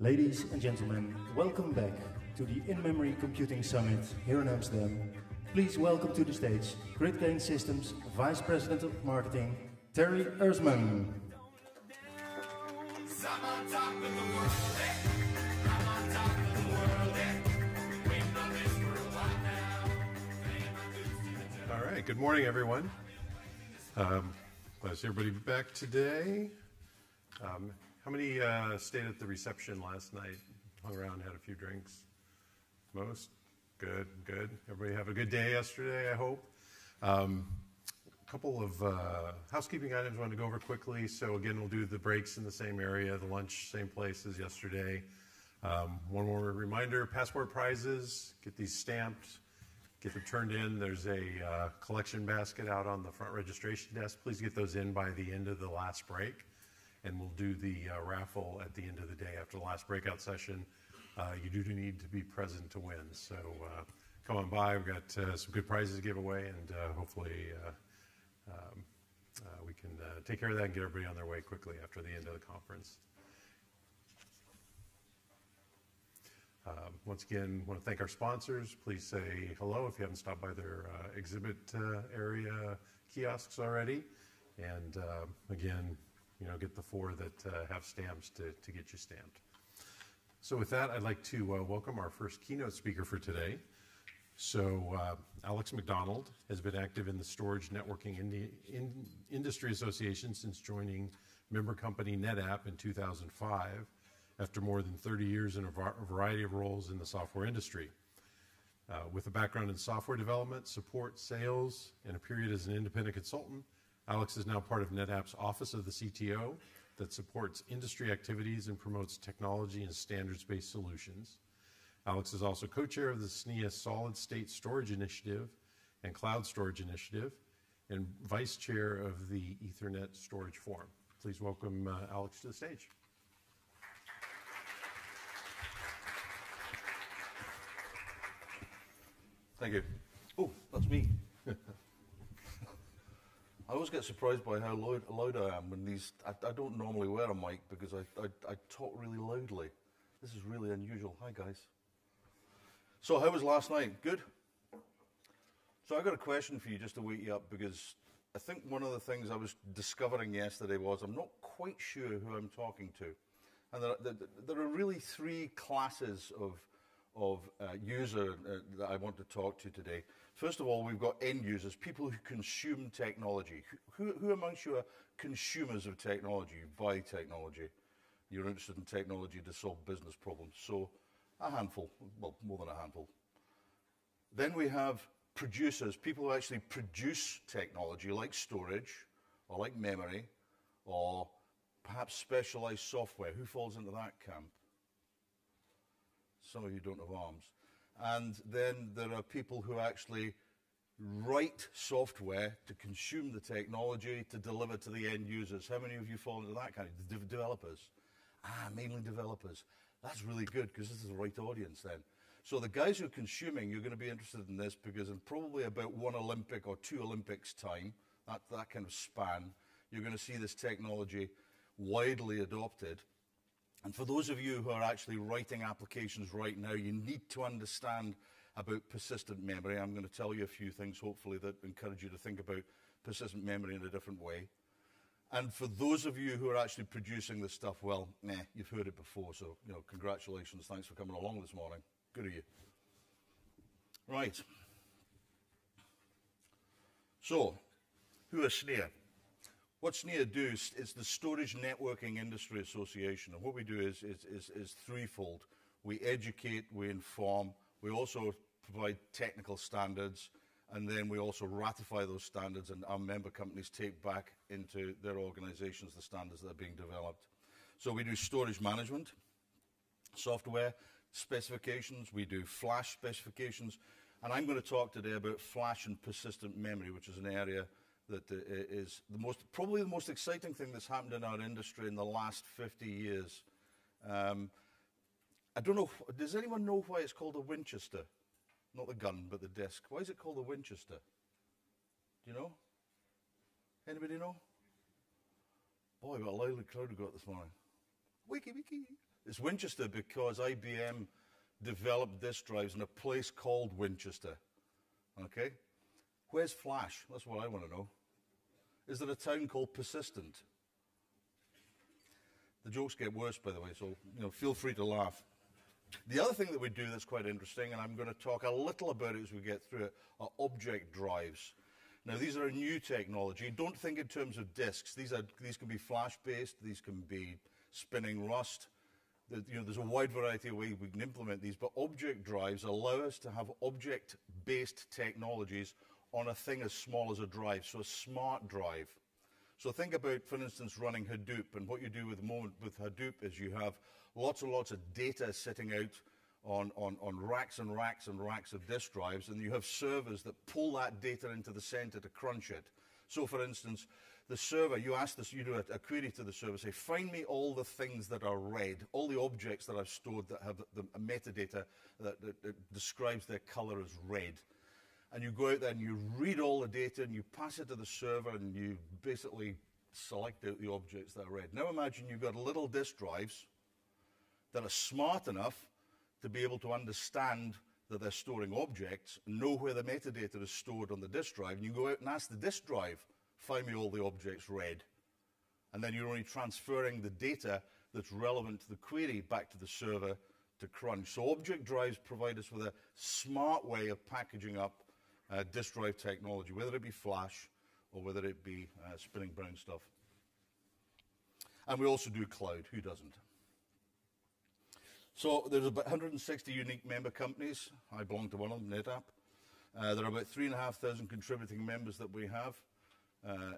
Ladies and gentlemen, welcome back to the In-Memory Computing Summit here in Amsterdam. Please welcome to the stage Grid Gain Systems Vice President of Marketing, Terry Erisman. All right, good morning, everyone. Glad to see everybody back today. How many stayed at the reception last night, hung around, had a few drinks? Most? Good, good. Everybody have a good day yesterday, I hope. A couple of housekeeping items I wanted to go over quickly. So again, we'll do the breaks in the same area, the lunch, same place as yesterday. One more reminder, passport prizes, get these stamped, get them turned in. There's a collection basket out on the front registration desk. Please get those in by the end of the last break. And we'll do the raffle at the end of the day after the last breakout session. You do need to be present to win. So come on by. We've got some good prizes to give away, and hopefully we can take care of that and get everybody on their way quickly after the end of the conference. Once again, want to thank our sponsors. Please say hello if you haven't stopped by their exhibit area kiosks already. And again, get the 4 that have stamps to get you stamped. So with that, I'd like to welcome our first keynote speaker for today. So Alex McDonald has been active in the Storage Networking Industry Association since joining member company NetApp in 2005, after more than 30 years in a variety of roles in the software industry. With a background in software development, support, sales, and a period as an independent consultant, Alex is now part of NetApp's Office of the CTO that supports industry activities and promotes technology and standards-based solutions. Alex is also co-chair of the SNIA Solid State Storage Initiative and Cloud Storage Initiative and vice chair of the Ethernet Storage Forum. Please welcome Alex to the stage. Thank you. Oh, that's me. I always get surprised by how loud I am when I don't normally wear a mic because I talk really loudly. This is really unusual. Hi, guys. So how was last night? Good? So I've got a question for you just to wake you up, because I think one of the things I was discovering yesterday was I'm not quite sure who I'm talking to. And there are really 3 classes of user that I want to talk to today. First of all, we've got end users, people who consume technology. Who amongst you are consumers of technology? You buy technology. You're interested in technology to solve business problems. So a handful, well, more than a handful. Then we have producers, people who actually produce technology like storage or like memory or perhaps specialized software. Who falls into that camp? Some of you don't have arms. And then there are people who actually write software to consume the technology to deliver to the end users. How many of you fall into that kind of developers? Mainly developers. That's really good, because this is the right audience then. So the guys who are consuming, you're going to be interested in this, because in probably about 1 Olympic or 2 Olympics time, that kind of span, you're going to see this technology widely adopted. And for those of you who are actually writing applications right now, you need to understand about persistent memory. I'm going to tell you a few things, hopefully, that encourage you to think about persistent memory in a different way. And for those of you who are actually producing this stuff, well, you've heard it before, so congratulations. Thanks for coming along this morning. Good of you. Right. So, who is SNIA? What SNIA do is the Storage Networking Industry Association. And what we do is threefold. We educate, we inform, we also provide technical standards, and then we also ratify those standards, and our member companies take back into their organizations the standards that are being developed. So we do storage management, software specifications, we do flash specifications, and I'm going to talk today about flash and persistent memory, which is an area that is probably the most exciting thing that's happened in our industry in the last 50 years. I don't know, does anyone know why it's called a Winchester? Not the gun, but the disc. Why is it called a Winchester? Do you know? Anybody know? Boy, what a lively crowd we got this morning. Wiki, wiki. It's Winchester because IBM developed disk drives in a place called Winchester. Okay? Where's Flash? That's what I want to know. Is there a town called Persistent? The jokes get worse, by the way, so feel free to laugh. The other thing that we do that's quite interesting, and I'm going to talk a little about it as we get through it, are object drives. Now, these are a new technology. Don't think in terms of disks. These can be flash-based. These can be spinning Rust. There's a wide variety of ways we can implement these, but object drives allow us to have object-based technologies on a thing as small as a drive, so a smart drive. So think about, for instance, running Hadoop, and what you do with Hadoop is you have lots and lots of data sitting out on racks and racks and racks of disk drives, and you have servers that pull that data into the center to crunch it. So, for instance, the server, you do a query to the server, say, find me all the things that are red, all the objects that I've stored that have the metadata that describes their color as red. And you go out there and you read all the data and you pass it to the server and you basically select out the objects that are red. Now imagine you've got little disk drives that are smart enough to be able to understand that they're storing objects, know where the metadata is stored on the disk drive, and you go out and ask the disk drive, find me all the objects red. And then you're only transferring the data that's relevant to the query back to the server to crunch. So object drives provide us with a smart way of packaging up disk drive technology, whether it be flash or whether it be spinning brown stuff. And we also do cloud. Who doesn't? So there's about 160 unique member companies. I belong to one of them, NetApp. There are about 3,500 contributing members that we have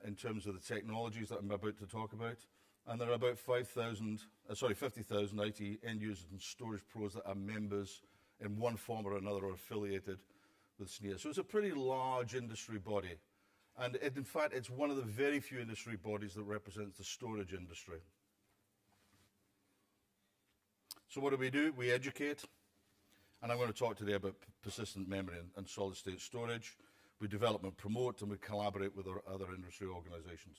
in terms of the technologies that I'm about to talk about. And there are about 50,000 IT end users and storage pros that are members in one form or another or affiliated with SNIA. So it's a pretty large industry body. And in fact, it's one of the very few industry bodies that represents the storage industry. So what do? We educate. And I'm going to talk today about persistent memory and solid-state storage. We develop and promote, and we collaborate with our other industry organizations.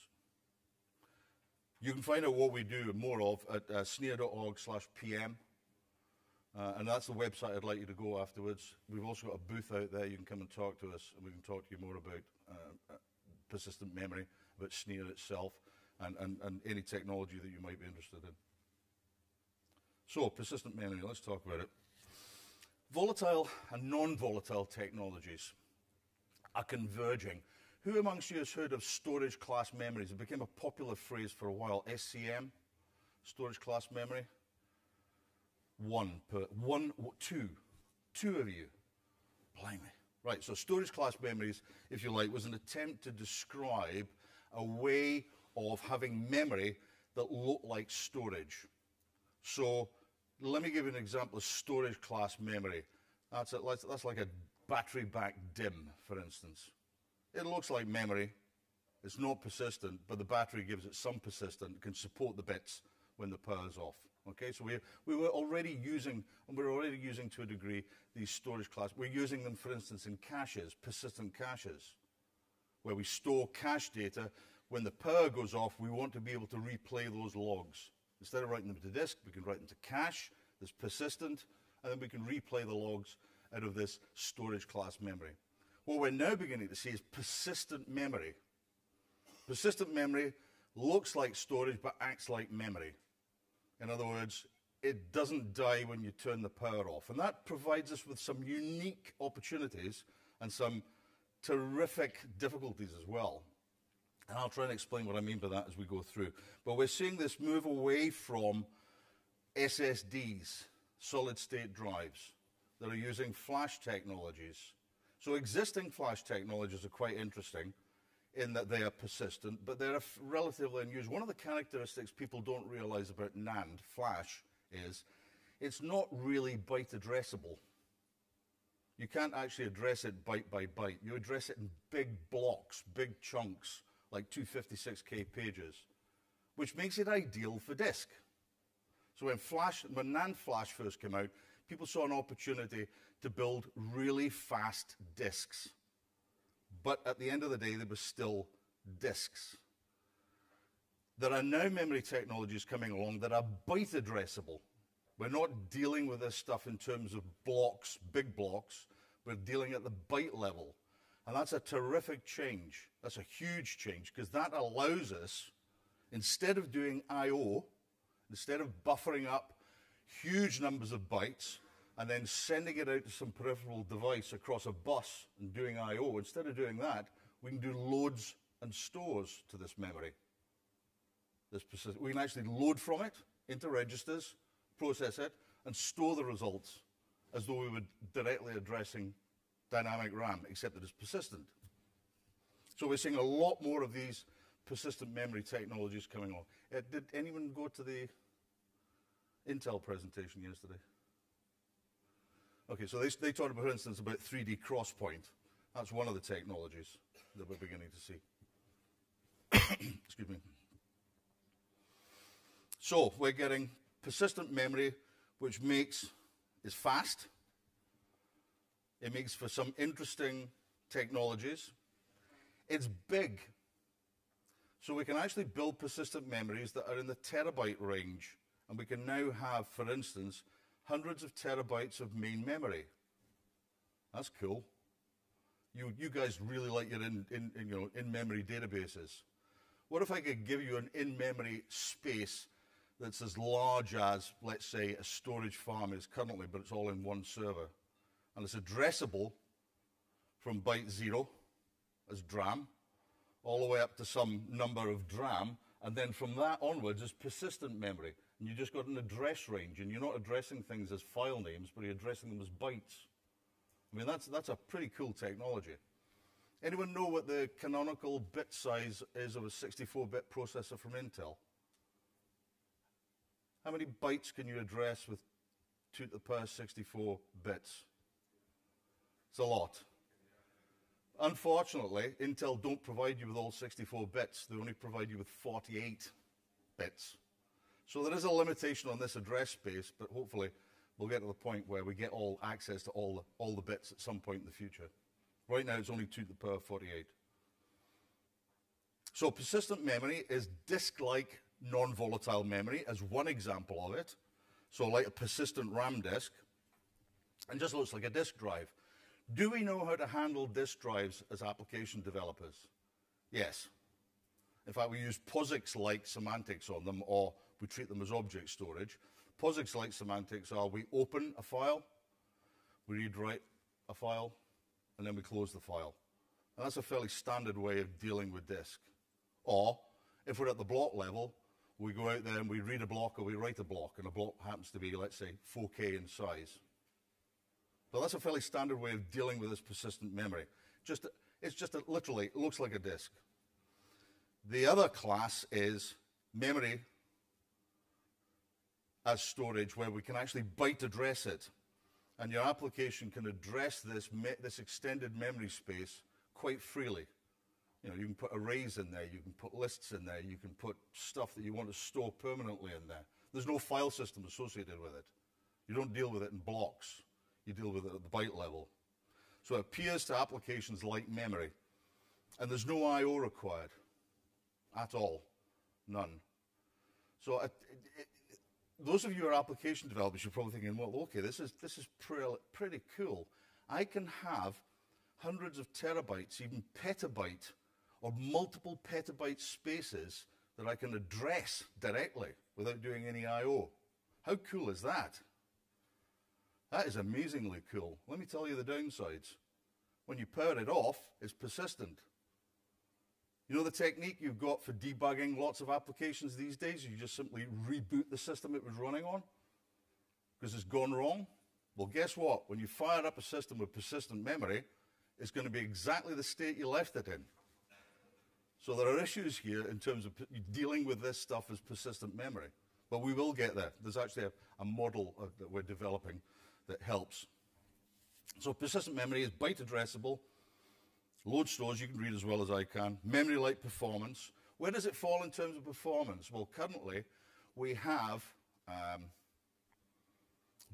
You can find out what we do and more of at snia.org/PM. And that's the website I'd like you to go afterwards. We've also got a booth out there. You can come and talk to us, and we can talk to you more about persistent memory, about SNIA itself, and any technology that you might be interested in. So, persistent memory, let's talk about it. Volatile and non-volatile technologies are converging. Who amongst you has heard of storage class memories? It became a popular phrase for a while. SCM, storage class memory. Two of you. Blimey. Right, so storage class memories, if you like, was an attempt to describe a way of having memory that looked like storage. So let me give you an example of storage class memory. That's like a battery-backed DIMM, for instance. It looks like memory. It's not persistent, but the battery gives it some persistent. It can support the bits when the power's off. Okay, so we were already using, and we're already using to a degree, these storage class. We're using them, for instance, in caches, persistent caches, where we store cache data. When the power goes off, we want to be able to replay those logs. Instead of writing them to disk, we can write them to cache that's persistent, and then we can replay the logs out of this storage class memory. What we're now beginning to see is persistent memory. Persistent memory looks like storage, but acts like memory. In other words, it doesn't die when you turn the power off. And that provides us with some unique opportunities and some terrific difficulties as well. And I'll try and explain what I mean by that as we go through. But we're seeing this move away from SSDs, solid-state drives, that are using flash technologies. So existing flash technologies are quite interesting in that they are persistent, but they're relatively unused. One of the characteristics people don't realize about NAND, flash, is it's not really byte addressable. You can't actually address it byte by byte. You address it in big blocks, big chunks, like 256K pages, which makes it ideal for disk. So when NAND flash first came out, people saw an opportunity to build really fast disks. But at the end of the day, they were still disks. There are now memory technologies coming along that are byte addressable. We're not dealing with this stuff in terms of blocks, big blocks. We're dealing at the byte level. And that's a terrific change. That's a huge change, because that allows us, instead of doing I/O, instead of buffering up huge numbers of bytes and then sending it out to some peripheral device across a bus and doing I/O, instead of doing that, we can do loads and stores to this memory. We can actually load from it into registers, process it, and store the results as though we were directly addressing dynamic RAM, except that it's persistent. So we're seeing a lot more of these persistent memory technologies coming on. Did anyone go to the Intel presentation yesterday? Okay, so they talked about, for instance, about 3D crosspoint. That's one of the technologies that we're beginning to see. Excuse me. So we're getting persistent memory, which is fast. It makes for some interesting technologies. It's big. So we can actually build persistent memories that are in the terabyte range. And we can now have, for instance, hundreds of terabytes of main memory. That's cool. You guys really like your in-memory databases. What if I could give you an in-memory space that's as large as, let's say, a storage farm is currently, but it's all in one server? And it's addressable from byte 0 as DRAM, all the way up to some number of DRAM, and then from that onwards is persistent memory. And you just got an address range, and you're not addressing things as file names, but you're addressing them as bytes. I mean, that's a pretty cool technology. Anyone know what the canonical bit size is of a 64-bit processor from Intel? How many bytes can you address with 2 to the power 64 bits? It's a lot. Unfortunately, Intel don't provide you with all 64 bits. They only provide you with 48 bits. So there is a limitation on this address space, but hopefully we'll get to the point where we get all access to all the bits at some point in the future. Right now, it's only 2 to the power 48. So persistent memory is disk-like non-volatile memory as one example of it. So like a persistent RAM disk, and just looks like a disk drive. Do we know how to handle disk drives as application developers? Yes. In fact, we use POSIX-like semantics on them, or we treat them as object storage. POSIX-like semantics are: we open a file, we read-write a file, and then we close the file. And that's a fairly standard way of dealing with disk. Or, if we're at the block level, we go out there and we read a block or we write a block, and a block happens to be, let's say, 4K in size. So that's a fairly standard way of dealing with this persistent memory. Literally, it looks like a disk. The other class is memory as storage, where we can actually byte address it. And your application can address this extended memory space quite freely. You know, you can put arrays in there, you can put lists in there, you can put stuff that you want to store permanently in there. There's no file system associated with it. You don't deal with it in blocks. You deal with it at the byte level. So it appears to applications like memory. And there's no I/O required at all. None. So those of you who are application developers, you're probably thinking, well, okay, this is pretty cool. I can have hundreds of terabytes, even petabyte, or multiple petabyte spaces that I can address directly without doing any I/O. How cool is that? That is amazingly cool. Let me tell you the downsides. When you power it off, it's persistent. You know the technique you've got for debugging lots of applications these days? You just simply reboot the system it was running on because it's gone wrong. Well, guess what? When you fire up a system with persistent memory, it's going to be exactly the state you left it in. So there are issues here in terms of dealing with this stuff as persistent memory. But we will get there. There's actually a model that we're developing that helps. So persistent memory is byte addressable. Load stores, you can read as well as I can. Memory-like performance. Where does it fall in terms of performance? Well, currently we have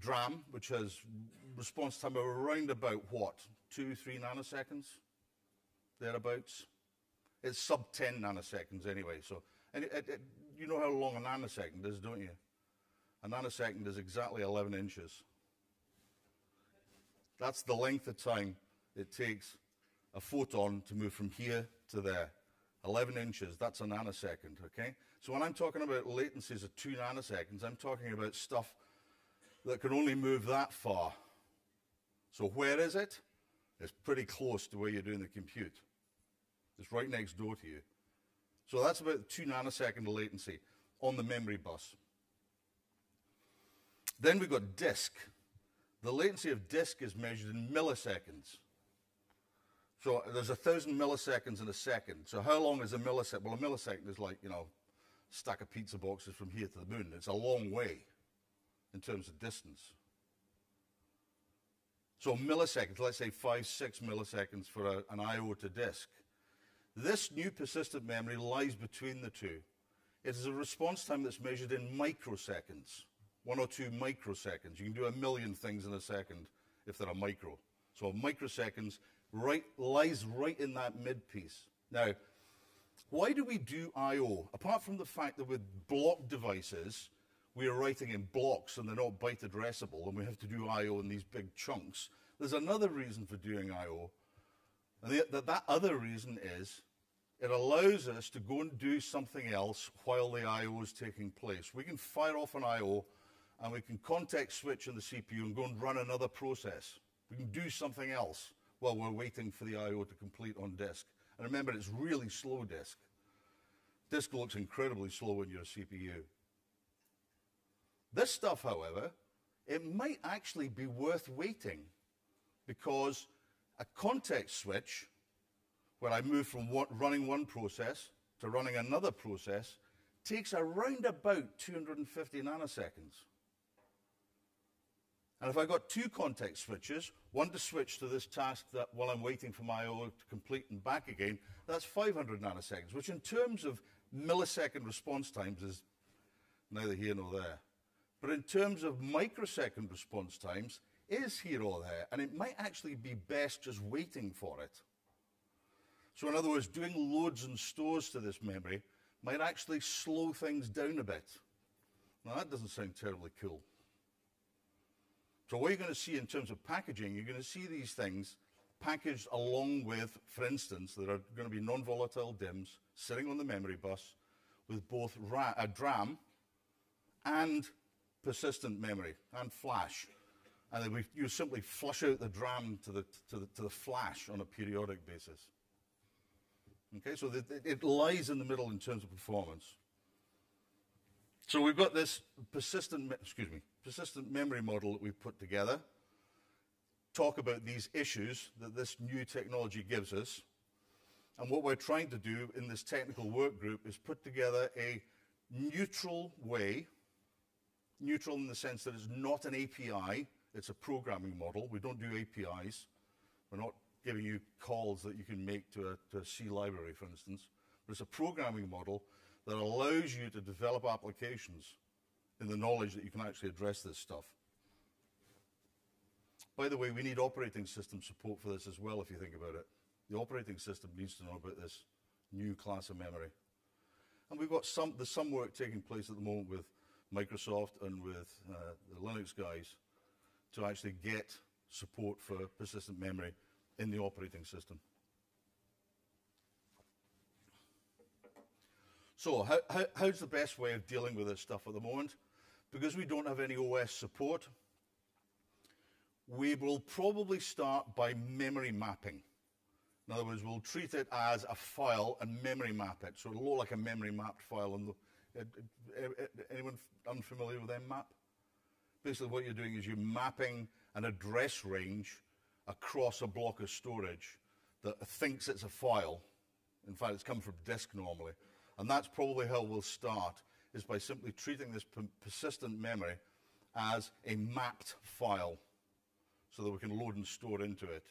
DRAM, which has response time of around about what? 2-3 nanoseconds? Thereabouts? It's sub 10 nanoseconds anyway. So, and you know how long a nanosecond is, don't you? A nanosecond is exactly 11 inches. That's the length of time it takes a photon to move from here to there. 11 inches, that's a nanosecond, okay? So when I'm talking about latencies of 2 nanoseconds, I'm talking about stuff that can only move that far. So where is it? It's pretty close to where you're doing the compute. It's right next door to you. So that's about 2 nanosecond latency on the memory bus. Then we've got disk. The latency of disk is measured in milliseconds. So there's 1,000 milliseconds in a second. So how long is a millisecond? Well, a millisecond is like, a stack of pizza boxes from here to the moon. It's a long way in terms of distance. So milliseconds, let's say 5, 6 milliseconds for an I.O. to disk. This new persistent memory lies between the two. It is a response time that's measured in microseconds, 1 or 2 microseconds. You can do 1,000,000 things in a second if they're a micro. So microseconds lies right in that mid-piece. Now, why do we do I.O.? Apart from the fact that with block devices, we are writing in blocks and they're not byte addressable, and we have to do I.O. in these big chunks. There's another reason for doing I.O., and that other reason is it allows us to go and do something else while the I.O. is taking place. We can fire off an I.O. and we can context switch in the CPU and go and run another process. We can do something else while we're waiting for the I.O. to complete on disk. And remember, it's really slow disk. Disk looks incredibly slow when you're a CPU. This stuff, however, it might actually be worth waiting, because a context switch, where I move from running one process to running another process, takes around about 250 nanoseconds. And if I got 2 context switches, one to switch to this task that while I'm waiting for my I.O. to complete and back again, that's 500 nanoseconds, which in terms of millisecond response times is neither here nor there. But in terms of microsecond response times, is here or there, and it might actually be best just waiting for it. So in other words, doing loads and stores to this memory might actually slow things down a bit. Now that doesn't sound terribly cool. So what you're going to see in terms of packaging, you're going to see these things packaged along with, for instance, there are going to be non-volatile DIMMs sitting on the memory bus with both DRAM and persistent memory and flash. And then you simply flush out the DRAM to the flash on a periodic basis. Okay, so it lies in the middle in terms of performance. So we've got this persistent memory model that we've put together. Talk about these issues that this new technology gives us. And what we're trying to do in this technical work group is put together a neutral way, neutral in the sense that it's not an API, it's a programming model. We don't do APIs. We're not giving you calls that you can make to a C library, for instance. But it's a programming model that allows you to develop applications in the knowledge that you can actually address this stuff. By the way, we need operating system support for this as well, if you think about it. The operating system needs to know about this new class of memory. And we've got there's some work taking place at the moment with Microsoft and with the Linux guys to actually get support for persistent memory in the operating system. So how's the best way of dealing with this stuff at the moment? Because we don't have any OS support, we will probably start by memory mapping. In other words, we'll treat it as a file and memory map it. So it'll look like a memory mapped file. Anyone unfamiliar with mmap? Basically what you're doing is you're mapping an address range across a block of storage that thinks it's a file. In fact, it's come from disk normally. And that's probably how we'll start, is by simply treating this persistent memory as a mapped file so that we can load and store into it.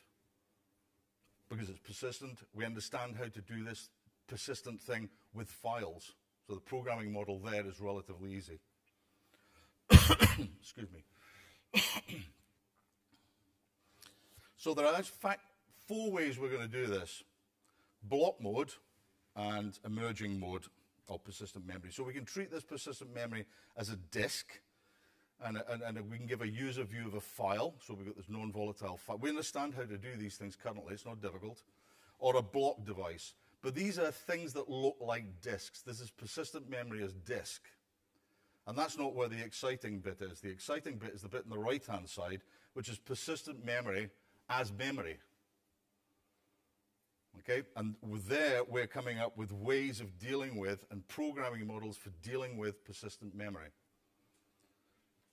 Because it's persistent, we understand how to do this persistent thing with files. So the programming model there is relatively easy. Excuse me. So there are, in fact, 4 ways we're going to do this. Block mode and emerging mode of persistent memory. So we can treat this persistent memory as a disk, and we can give a user view of a file. So we've got this non-volatile file. We understand how to do these things currently. It's not difficult. Or a block device. But these are things that look like disks. This is persistent memory as disk. And that's not where the exciting bit is. The exciting bit is the bit on the right-hand side, which is persistent memory as memory. Okay? And there, we're coming up with ways of dealing with and programming models for dealing with persistent memory.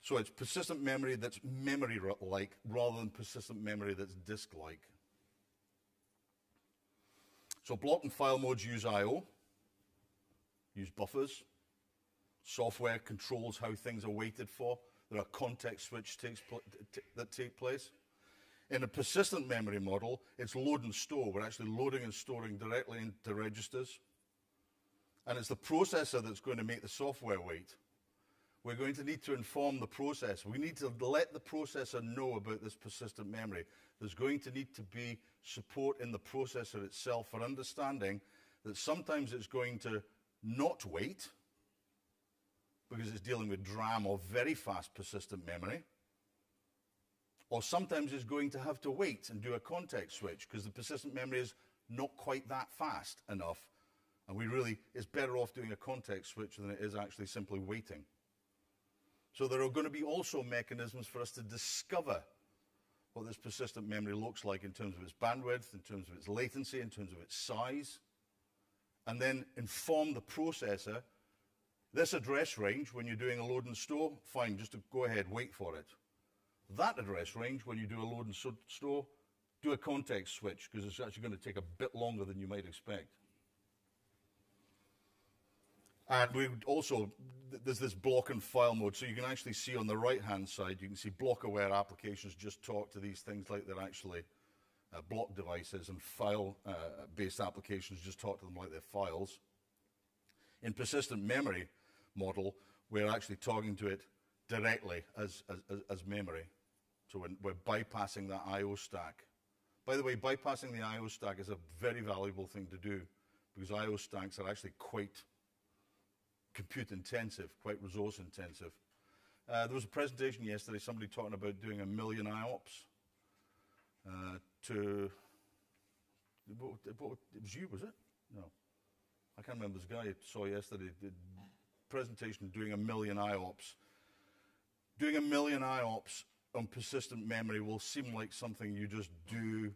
So it's persistent memory that's memory-like rather than persistent memory that's disk-like. So block and file modes use I/O, use buffers. Software controls how things are waited for. There are context switches that take place. In a persistent memory model, it's load and store. We're actually loading and storing directly into registers. And it's the processor that's going to make the software wait. We're going to need to inform the processor. We need to let the processor know about this persistent memory. There's going to need to be support in the processor itself for understanding that sometimes it's going to not wait because it's dealing with DRAM or very fast persistent memory. Or sometimes it's going to have to wait and do a context switch because the persistent memory is not quite that fast enough. And it's better off doing a context switch than it is actually simply waiting. So there are going to be also mechanisms for us to discover what this persistent memory looks like in terms of its bandwidth, in terms of its latency, in terms of its size, and then inform the processor, this address range, when you're doing a load and store, fine, just to go ahead, wait for it. That address range, when you do a load and store, do a context switch, because it's actually going to take a bit longer than you might expect. And we also, there's this block and file mode. So you can actually see on the right-hand side, you can see block-aware applications just talk to these things like they're actually block devices, and file-based applications just talk to them like they're files. In persistent memory model, we're actually talking to it directly as memory. So we're bypassing that I/O stack. By the way, bypassing the I/O stack is a very valuable thing to do because I/O stacks are actually quite compute intensive, quite resource intensive. There was a presentation yesterday, somebody talking about doing 1 million IOPS to, it was you, was it? No. I can't remember this guy I saw yesterday, the presentation doing 1 million IOPS. Doing 1 million IOPS on persistent memory will seem like something you just do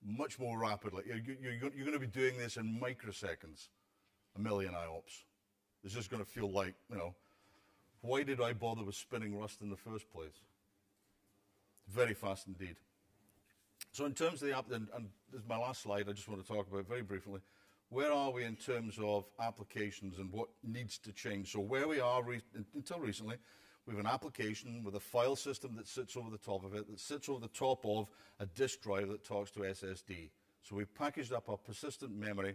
much more rapidly. You're going to be doing this in microseconds. 1 million IOPS. It's just going to feel like, why did I bother with spinning Rust in the first place? Very fast indeed. So in terms of the app, and this is my last slide, I just want to talk about very briefly, where are we in terms of applications and what needs to change? So where we are until recently, we have an application with a file system that sits over the top of it, that sits over the top of a disk drive that talks to SSD. So we've packaged up our persistent memory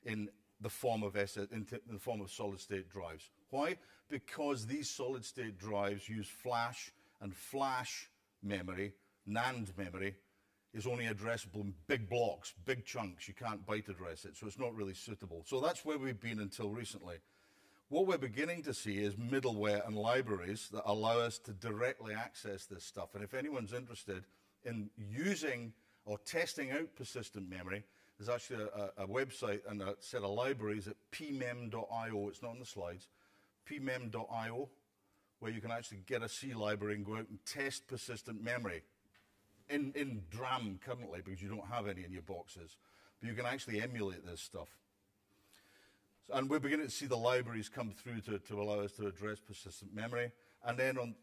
in the form of solid-state drives. Why? Because these solid-state drives use flash, and flash memory, NAND memory, is only addressable in big blocks, big chunks. You can't byte address it, so it's not really suitable. So that's where we've been until recently. What we're beginning to see is middleware and libraries that allow us to directly access this stuff. And if anyone's interested in using or testing out persistent memory, there's actually a website and a set of libraries at pmem.io. It's not on the slides. pmem.io, where you can actually get a C library and go out and test persistent memory in DRAM currently, because you don't have any in your boxes. But you can actually emulate this stuff. And we're beginning to see the libraries come through to allow us to address persistent memory. And then on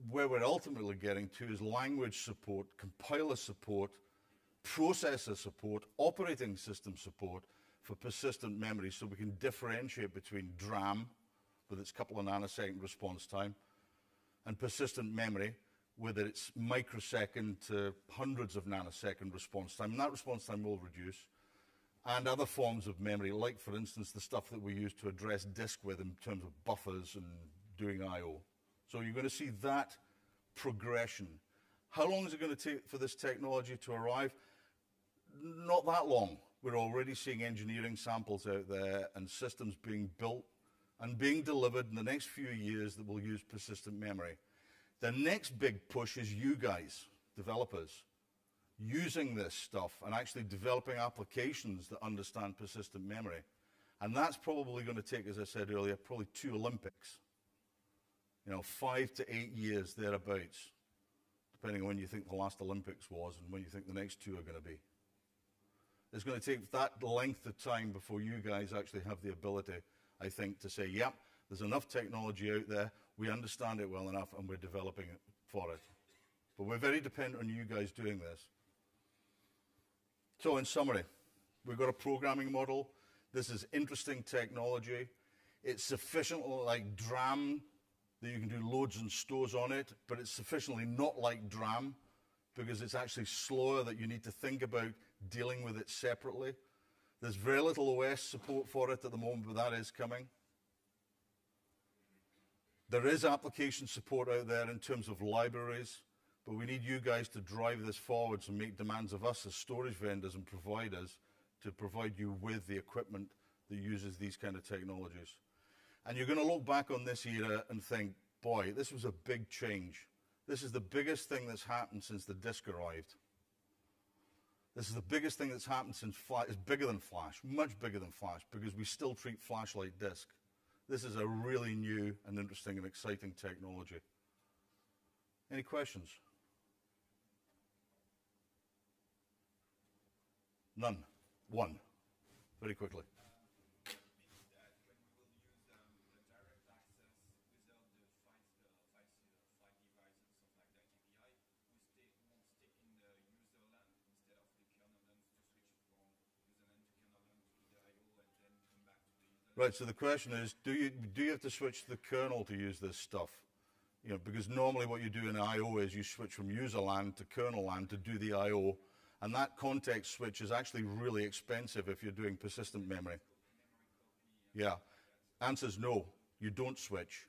where we're ultimately getting to is language support, compiler support, processor support, operating system support for persistent memory, so we can differentiate between DRAM with its couple of nanosecond response time and persistent memory with its microsecond to hundreds of nanosecond response time. And that response time will reduce. And other forms of memory, like, for instance, the stuff that we use to address disk with in terms of buffers and doing I/O. So you're going to see that progression. How long is it going to take for this technology to arrive? Not that long. We're already seeing engineering samples out there and systems being built and being delivered in the next few years that will use persistent memory. The next big push is you guys, developers, using this stuff and actually developing applications that understand persistent memory. And that's probably going to take, as I said earlier, probably 2 Olympics. 5 to 8 years thereabouts, depending on when you think the last Olympics was and when you think the next 2 are going to be. It's going to take that length of time before you guys actually have the ability, I think, to say, yep, there's enough technology out there, we understand it well enough, and we're developing it for it. But we're very dependent on you guys doing this. So in summary, we've got a programming model. This is interesting technology. It's sufficiently like DRAM that you can do loads and stores on it, but it's sufficiently not like DRAM because it's actually slower that you need to think about dealing with it separately. There's very little OS support for it at the moment, but that is coming. There is application support out there in terms of libraries, but we need you guys to drive this forwards and make demands of us as storage vendors and providers to provide you with the equipment that uses these kind of technologies. And you're going to look back on this era and think, boy, this was a big change. This is the biggest thing that's happened since the disk arrived. This is the biggest thing that's happened since Flash. It's bigger than Flash, much bigger than Flash, because we still treat Flash like disk. This is a really new and interesting and exciting technology. Any questions? None. One. Very quickly. Right, so the question is, do you have to switch to the kernel to use this stuff? Because normally what you do in I.O. is you switch from user land to kernel land to do the I.O., and that context switch is actually really expensive if you're doing persistent memory. Yeah. Answer is no, you don't switch.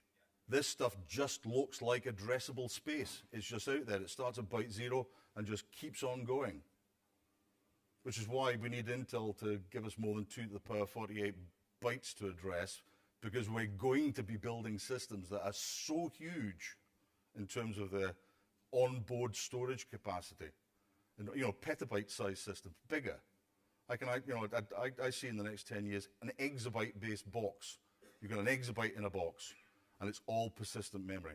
This stuff just looks like addressable space. It's just out there. It starts at byte 0 and just keeps on going, which is why we need Intel to give us more than 2 to the power 48 bytes to address, because we're going to be building systems that are so huge in terms of their onboard storage capacity. And, petabyte-sized systems, bigger. I see in the next 10 years an exabyte-based box. You've got an exabyte in a box, and it's all persistent memory.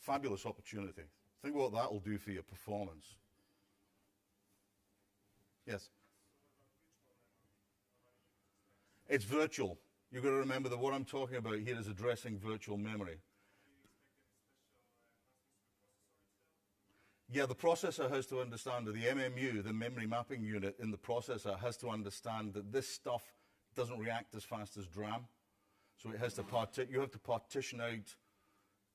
Fabulous opportunity. Think what that will do for your performance. Yes? It's virtual. You've got to remember that what I'm talking about here is addressing virtual memory. Yeah, the processor has to understand, or the MMU, the memory mapping unit in the processor, has to understand that this stuff doesn't react as fast as DRAM. So it has to you have to partition out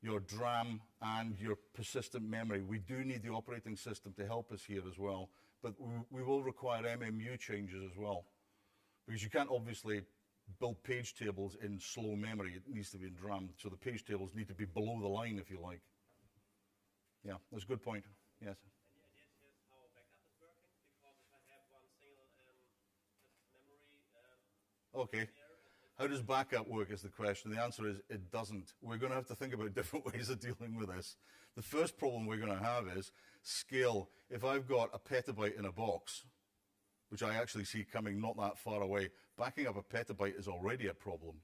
your DRAM and your persistent memory. We do need the operating system to help us here as well, but we will require MMU changes as well. Because you can't obviously build page tables in slow memory. It needs to be in DRAM. So the page tables need to be below the line, if you like. Yeah, that's a good point. Yes. Any idea how backup is working? Because if I have one single memory, Okay. How does backup work is the question. The answer is it doesn't. We're going to have to think about different ways of dealing with this. The first problem we're going to have is scale. If I've got a petabyte in a box, which I actually see coming not that far away, backing up a petabyte is already a problem.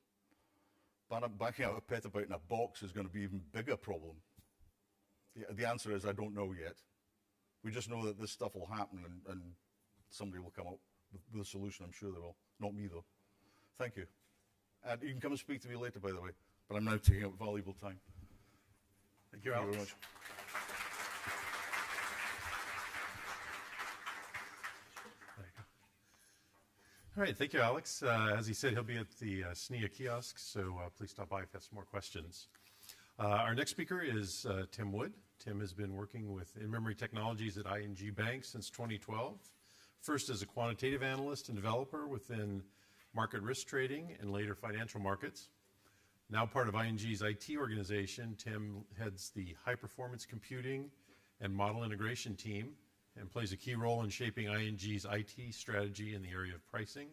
But backing up a petabyte in a box is going to be an even bigger problem. The answer is I don't know yet. We just know that this stuff will happen and somebody will come up with a solution. I'm sure they will. Not me, though. Thank you. And you can come and speak to me later, by the way. But I'm now taking up valuable time. Thank you, Alex. Very much. All right, thank you, Alex. As he said, he'll be at the SNIA kiosk, so please stop by if you have some more questions. Our next speaker is Tim Wood. Tim has been working with in-memory technologies at ING Bank since 2012, first as a quantitative analyst and developer within market risk trading and later financial markets. Now part of ING's IT organization, Tim heads the high-performance computing and model integration team and plays a key role in shaping ING's IT strategy in the area of pricing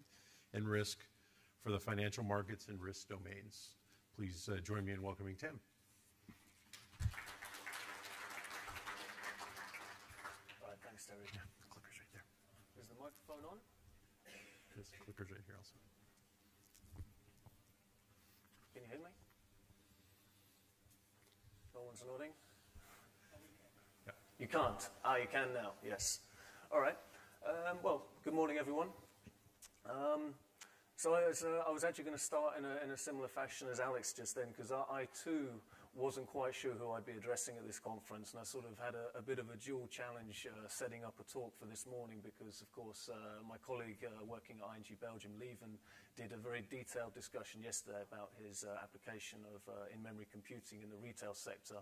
and risk for for the financial markets and risk domains. Please join me in welcoming Tim. All right, thanks, Terry. Yeah, the clicker's right there. Is the microphone on? This clicker's right here also. Can you hear me? No one's nodding? Yeah. You can't? Ah, you can now, yes. All right. Well, good morning, everyone. So I was actually going to start in a similar fashion as Alex just then, because I too wasn't quite sure who I'd be addressing at this conference, and I sort of had a bit of a dual challenge setting up a talk for this morning because, of course, my colleague working at ING Belgium, Lieven, did a very detailed discussion yesterday about his application of in-memory computing in the retail sector,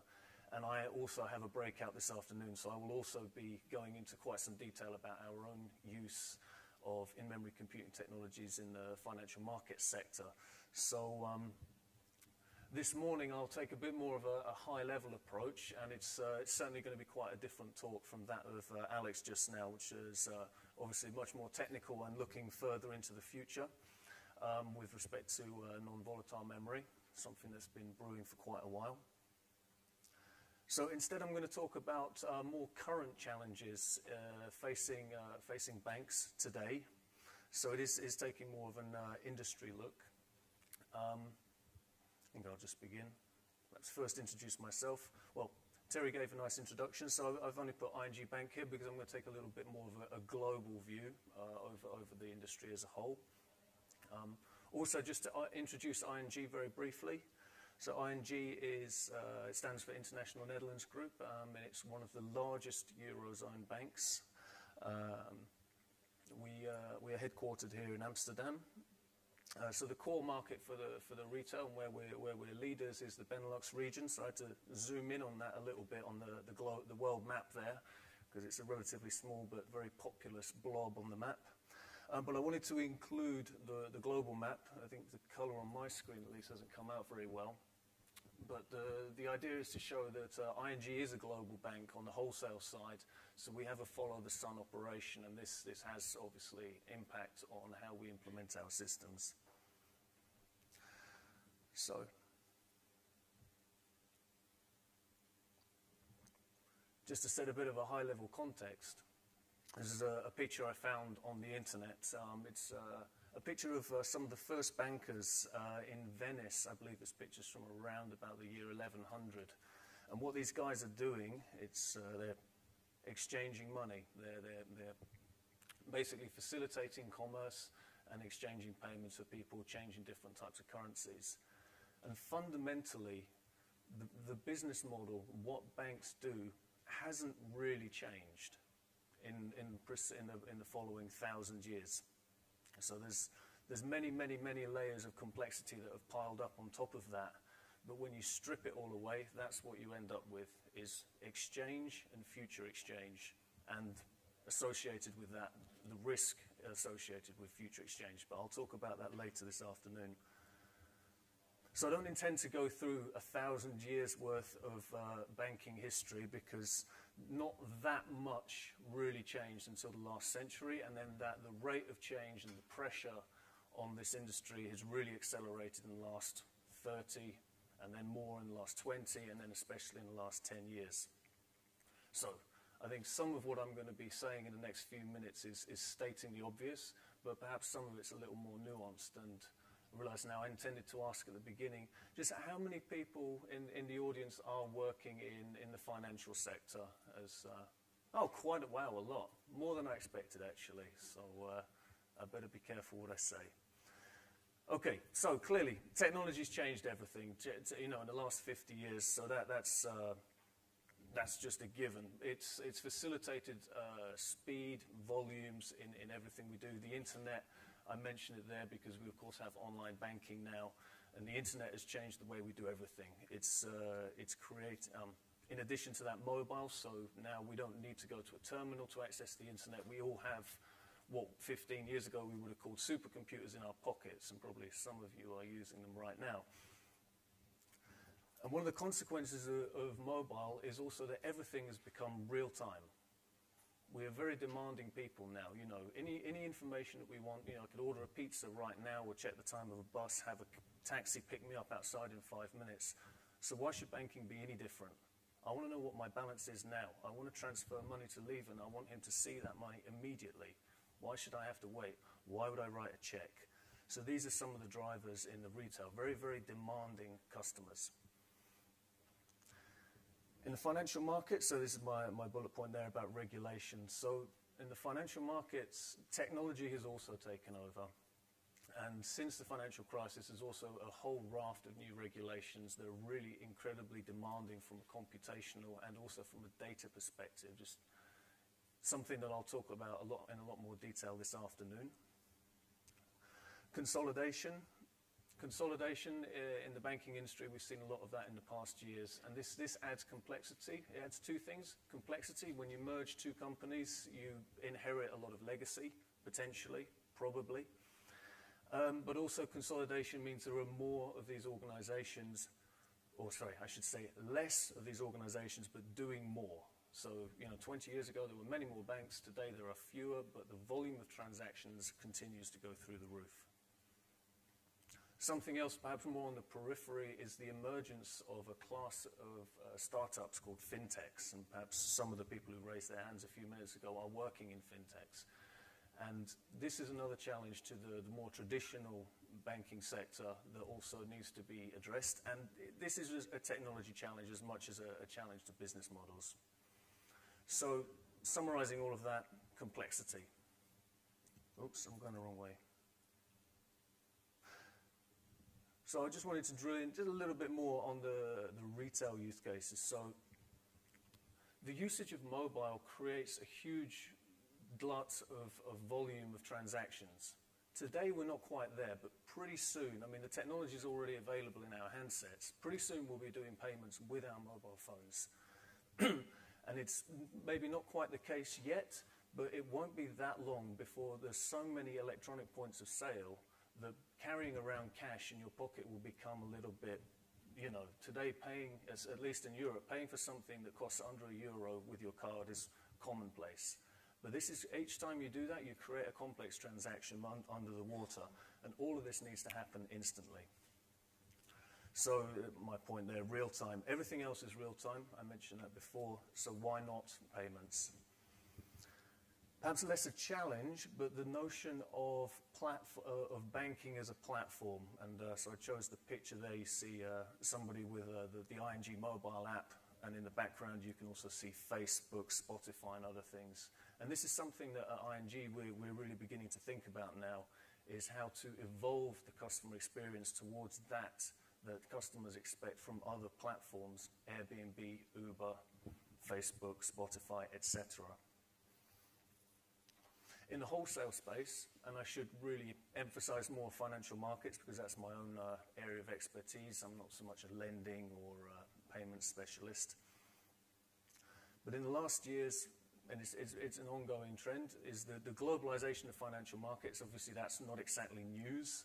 and I also have a breakout this afternoon, so I will also be going into quite some detail about our own use of in-memory computing technologies in the financial market sector. So this morning I'll take a bit more of a high-level approach, and it's certainly going to be quite a different talk from that of Alex just now, which is obviously much more technical and looking further into the future with respect to non-volatile memory, something that's been brewing for quite a while. So instead I'm going to talk about more current challenges facing banks today. So it is taking more of an industry look. I think I'll just begin. Let's first introduce myself. Well, Terry gave a nice introduction, so I've only put ING Bank here because I'm going to take a little bit more of a global view over the industry as a whole. Also, just to introduce ING very briefly. So ING it stands for International Netherlands Group, and it's one of the largest Eurozone banks. We are headquartered here in Amsterdam. So the core market for the retail and where we're leaders is the Benelux region. So I had to zoom in on that a little bit on the world map there, because it's a relatively small but very populous blob on the map. But I wanted to include the global map. I think the color on my screen at least hasn't come out very well. But the idea is to show that ING is a global bank on the wholesale side, so we have a follow-the-sun operation, and this has obviously impact on how we implement our systems. So, just to set a bit of a high-level context, this is a picture I found on the internet. It's a picture of some of the first bankers in Venice. I believe this picture's from around about the year 1100. And what these guys are doing, they're exchanging money. They're basically facilitating commerce and exchanging payments for people, changing different types of currencies. And fundamentally, the business model, what banks do, hasn't really changed in the following 1,000 years. So there's many layers of complexity that have piled up on top of that. But when you strip it all away, that's what you end up with, is exchange and future exchange, and associated with that, the risk associated with future exchange. But I'll talk about that later this afternoon. So I don't intend to go through 1,000 years worth of banking history, because not that much really changed until the last century, and then the rate of change and the pressure on this industry has really accelerated in the last 30, and then more in the last 20, and then especially in the last 10 years. So I think some of what I'm going to be saying in the next few minutes is stating the obvious, but perhaps some of it's a little more nuanced. And I realise now I intended to ask at the beginning, just how many people in the audience are working in the financial sector? Oh, quite a lot. More than I expected, actually. So I better be careful what I say. Okay, so clearly, technology's changed everything, in the last 50 years, so that's just a given. It's facilitated speed, volumes in everything we do. The internet, I mentioned it there because we, of course, have online banking now, and the internet has changed the way we do everything. It's in addition to that, mobile, so now we don't need to go to a terminal to access the internet. We all have what 15 years ago we would have called supercomputers in our pockets, and probably some of you are using them right now. And one of the consequences of mobile is also that everything has become real time. We are very demanding people now. You know, any information that we want, you know, I could order a pizza right now or check the time of a bus, have a taxi pick me up outside in 5 minutes. So why should banking be any different? I want to know what my balance is now. I want to transfer money to Lieven. I want him to see that money immediately. Why should I have to wait? Why would I write a check? So these are some of the drivers in the retail, very, very demanding customers. In the financial markets, so this is my bullet point there about regulation. So in the financial markets, technology has also taken over. And since the financial crisis, there's also a whole raft of new regulations that are really incredibly demanding from a computational and also from a data perspective. Just something that I'll talk about in a lot more detail this afternoon. Consolidation. Consolidation in the banking industry, we've seen a lot of that in the past years, and this adds complexity. It adds two things. Complexity, when you merge two companies, you inherit a lot of legacy, potentially, probably. But also consolidation means there are more of these organizations, or sorry, I should say less of these organizations, but doing more. So, you know, 20 years ago there were many more banks. Today there are fewer, but the volume of transactions continues to go through the roof. Something else, perhaps more on the periphery, is the emergence of a class of startups called fintechs, and perhaps some of the people who raised their hands a few minutes ago are working in fintechs. And this is another challenge to the more traditional banking sector that also needs to be addressed. And this is a technology challenge as much as a challenge to business models. So, summarizing all of that, complexity. Oops, I'm going the wrong way. So I just wanted to drill in just a little bit more on the retail use cases. So the usage of mobile creates a huge glut of volume of transactions. Today we're not quite there, but pretty soon, I mean the technology is already available in our handsets. Pretty soon we'll be doing payments with our mobile phones. And it's maybe not quite the case yet, but it won't be that long before there's so many electronic points of sale that carrying around cash in your pocket will become a little bit, you know, today paying, at least in Europe, paying for something that costs under €1 with your card is commonplace. But this is, each time you do that, you create a complex transaction under the water, and all of this needs to happen instantly. So my point there, real time. Everything else is real time. I mentioned that before, so why not payments? Perhaps less a challenge, but the notion of banking as a platform. And so I chose the picture there. You see somebody with the ING mobile app, and in the background you can also see Facebook, Spotify, and other things. And this is something that at ING we're really beginning to think about now, is how to evolve the customer experience towards that customers expect from other platforms, Airbnb, Uber, Facebook, Spotify, etc. In the wholesale space, and I should really emphasize more financial markets because that's my own area of expertise. I'm not so much a lending or payment specialist. But in the last years, and it's an ongoing trend, is the globalization of financial markets. Obviously, that's not exactly news,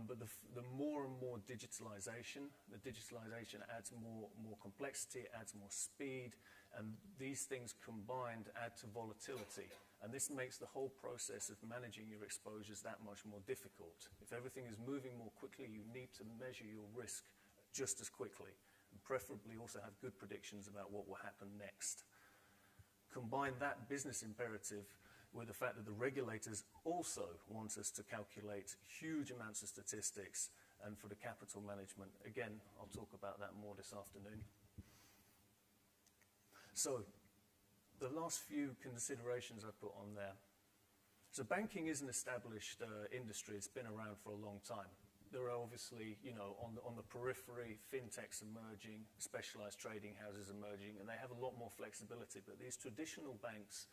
but the more and more digitalization, the digitalization adds more complexity, adds more speed, and these things combined add to volatility. And this makes the whole process of managing your exposures that much more difficult. If everything is moving more quickly, you need to measure your risk just as quickly, and preferably also have good predictions about what will happen next. Combine that business imperative with the fact that the regulators also want us to calculate huge amounts of statistics, and for the capital management. Again, I'll talk about that more this afternoon. So, the last few considerations I put on there. So banking is an established industry. It's been around for a long time. There are obviously, you know, on the periphery, fintechs emerging, specialized trading houses emerging, and they have a lot more flexibility. But these traditional banks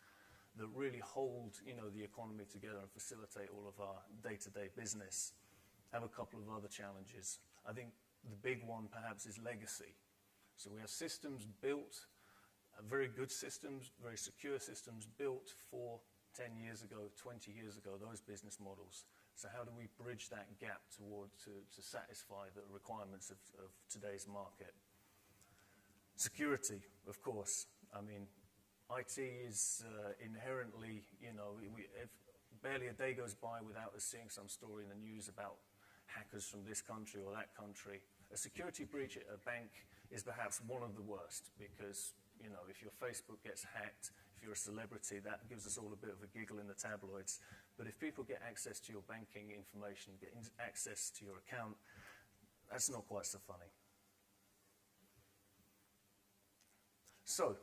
that really hold, you know, the economy together and facilitate all of our day-to-day business have a couple of other challenges. I think the big one perhaps is legacy. So we have systems built, very good systems, very secure systems built for 10 years ago, 20 years ago, those business models. So how do we bridge that gap to satisfy the requirements of today's market? Security, of course. I mean, IT is inherently, barely a day goes by without us seeing some story in the news about hackers from this country or that country. A security breach at a bank is perhaps one of the worst because, if your Facebook gets hacked, if you're a celebrity, that gives us all a bit of a giggle in the tabloids. But if people get access to your banking information, get access to your account, that's not quite so funny. So,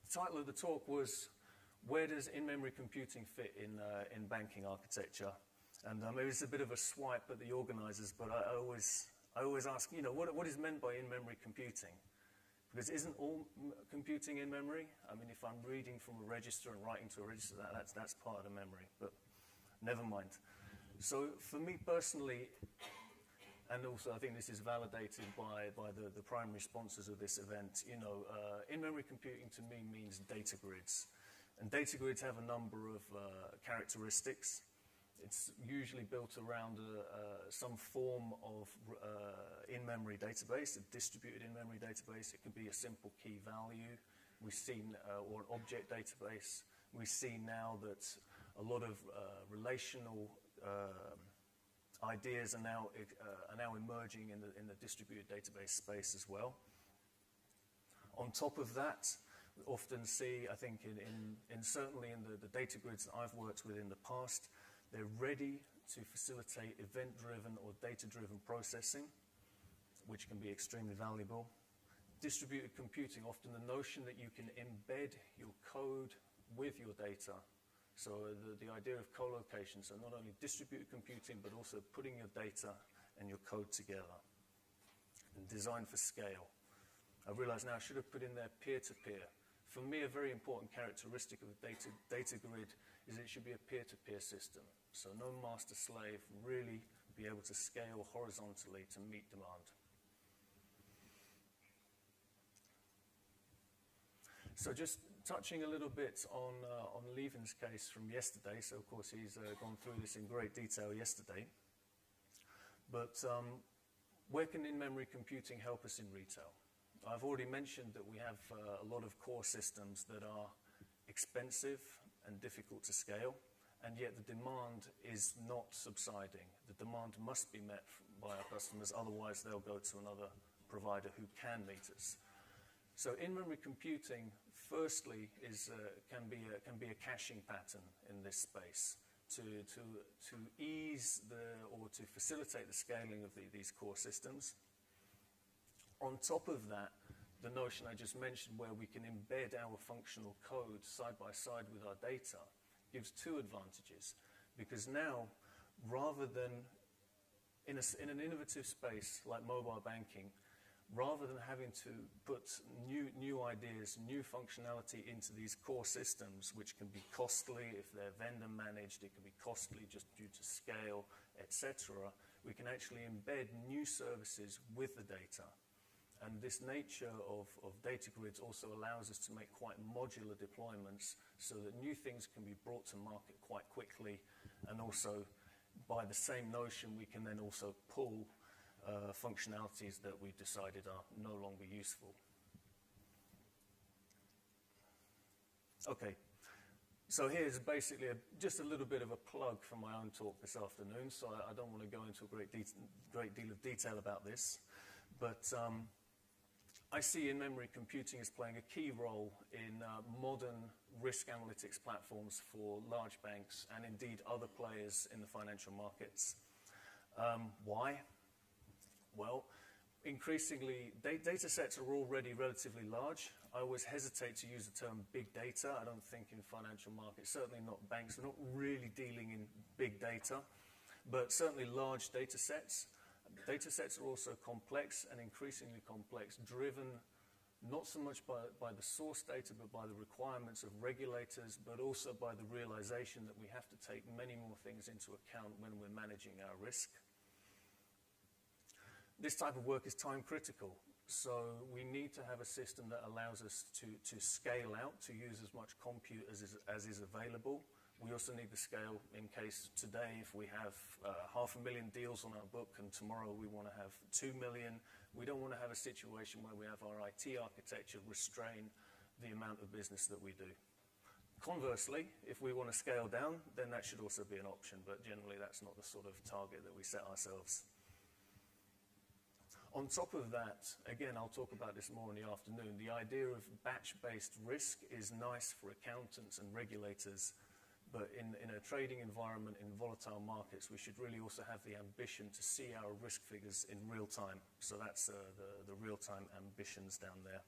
the title of the talk was, where does in-memory computing fit in banking architecture? And maybe it's a bit of a swipe at the organizers, but I always ask, what is meant by in-memory computing? Because isn't all computing in memory? I mean, if I'm reading from a register and writing to a register, that's part of the memory, but never mind. So for me personally, and also I think this is validated by the primary sponsors of this event, in-memory computing to me means data grids. And data grids have a number of characteristics. It's usually built around some form of in-memory database, a distributed in-memory database. It could be a simple key value. We've seen, or an object database. We see now that a lot of relational ideas are now emerging in the distributed database space as well. On top of that, we often see, I think, certainly in the data grids that I've worked with in the past, they're ready to facilitate event-driven or data-driven processing, which can be extremely valuable. Distributed computing, often the notion that you can embed your code with your data. So the idea of co-location, so not only distributed computing, but also putting your data and your code together. And designed for scale. I realize now I should have put in there peer-to-peer. For me, a very important characteristic of a data grid is it should be a peer-to-peer system. So no master-slave, really be able to scale horizontally to meet demand. So just touching a little bit on Lieven's case from yesterday. So of course he's gone through this in great detail yesterday. But where can in-memory computing help us in retail? I've already mentioned that we have a lot of core systems that are expensive and difficult to scale, and yet the demand is not subsiding. The demand must be met by our customers, otherwise they'll go to another provider who can meet us. So in-memory computing, firstly, can be a caching pattern in this space to ease or to facilitate the scaling of these core systems. On top of that, the notion I just mentioned where we can embed our functional code side by side with our data gives two advantages. Because now, rather than in an innovative space like mobile banking, rather than having to put new ideas, new functionality into these core systems, which can be costly if they're vendor managed, it can be costly just due to scale, etc., we can actually embed new services with the data. And this nature of data grids also allows us to make quite modular deployments so that new things can be brought to market quite quickly. And also, by the same notion, we can then also pull functionalities that we've decided are no longer useful. Okay, so here's basically just a little bit of a plug for my own talk this afternoon, so I don't want to go into a great deal of detail about this, but I see in-memory computing as playing a key role in modern risk analytics platforms for large banks and indeed other players in the financial markets. Why? Well, increasingly, data sets are already relatively large. I always hesitate to use the term big data. I don't think in financial markets, certainly not banks, we're not really dealing in big data, but certainly large data sets. Data sets are also complex and increasingly complex, driven not so much by the source data, but by the requirements of regulators, but also by the realization that we have to take many more things into account when we're managing our risk. This type of work is time critical, so we need to have a system that allows us to scale out, to use as much compute as is available. We also need the scale in case today, if we have 500,000 deals on our book and tomorrow we want to have 2 million, we don't want to have a situation where we have our IT architecture restrain the amount of business that we do. Conversely, if we want to scale down, then that should also be an option, but generally that's not the sort of target that we set ourselves. On top of that, again, I'll talk about this more in the afternoon, the idea of batch-based risk is nice for accountants and regulators, but in a trading environment, in volatile markets, we should really also have the ambition to see our risk figures in real time. So that's the real-time ambitions down there.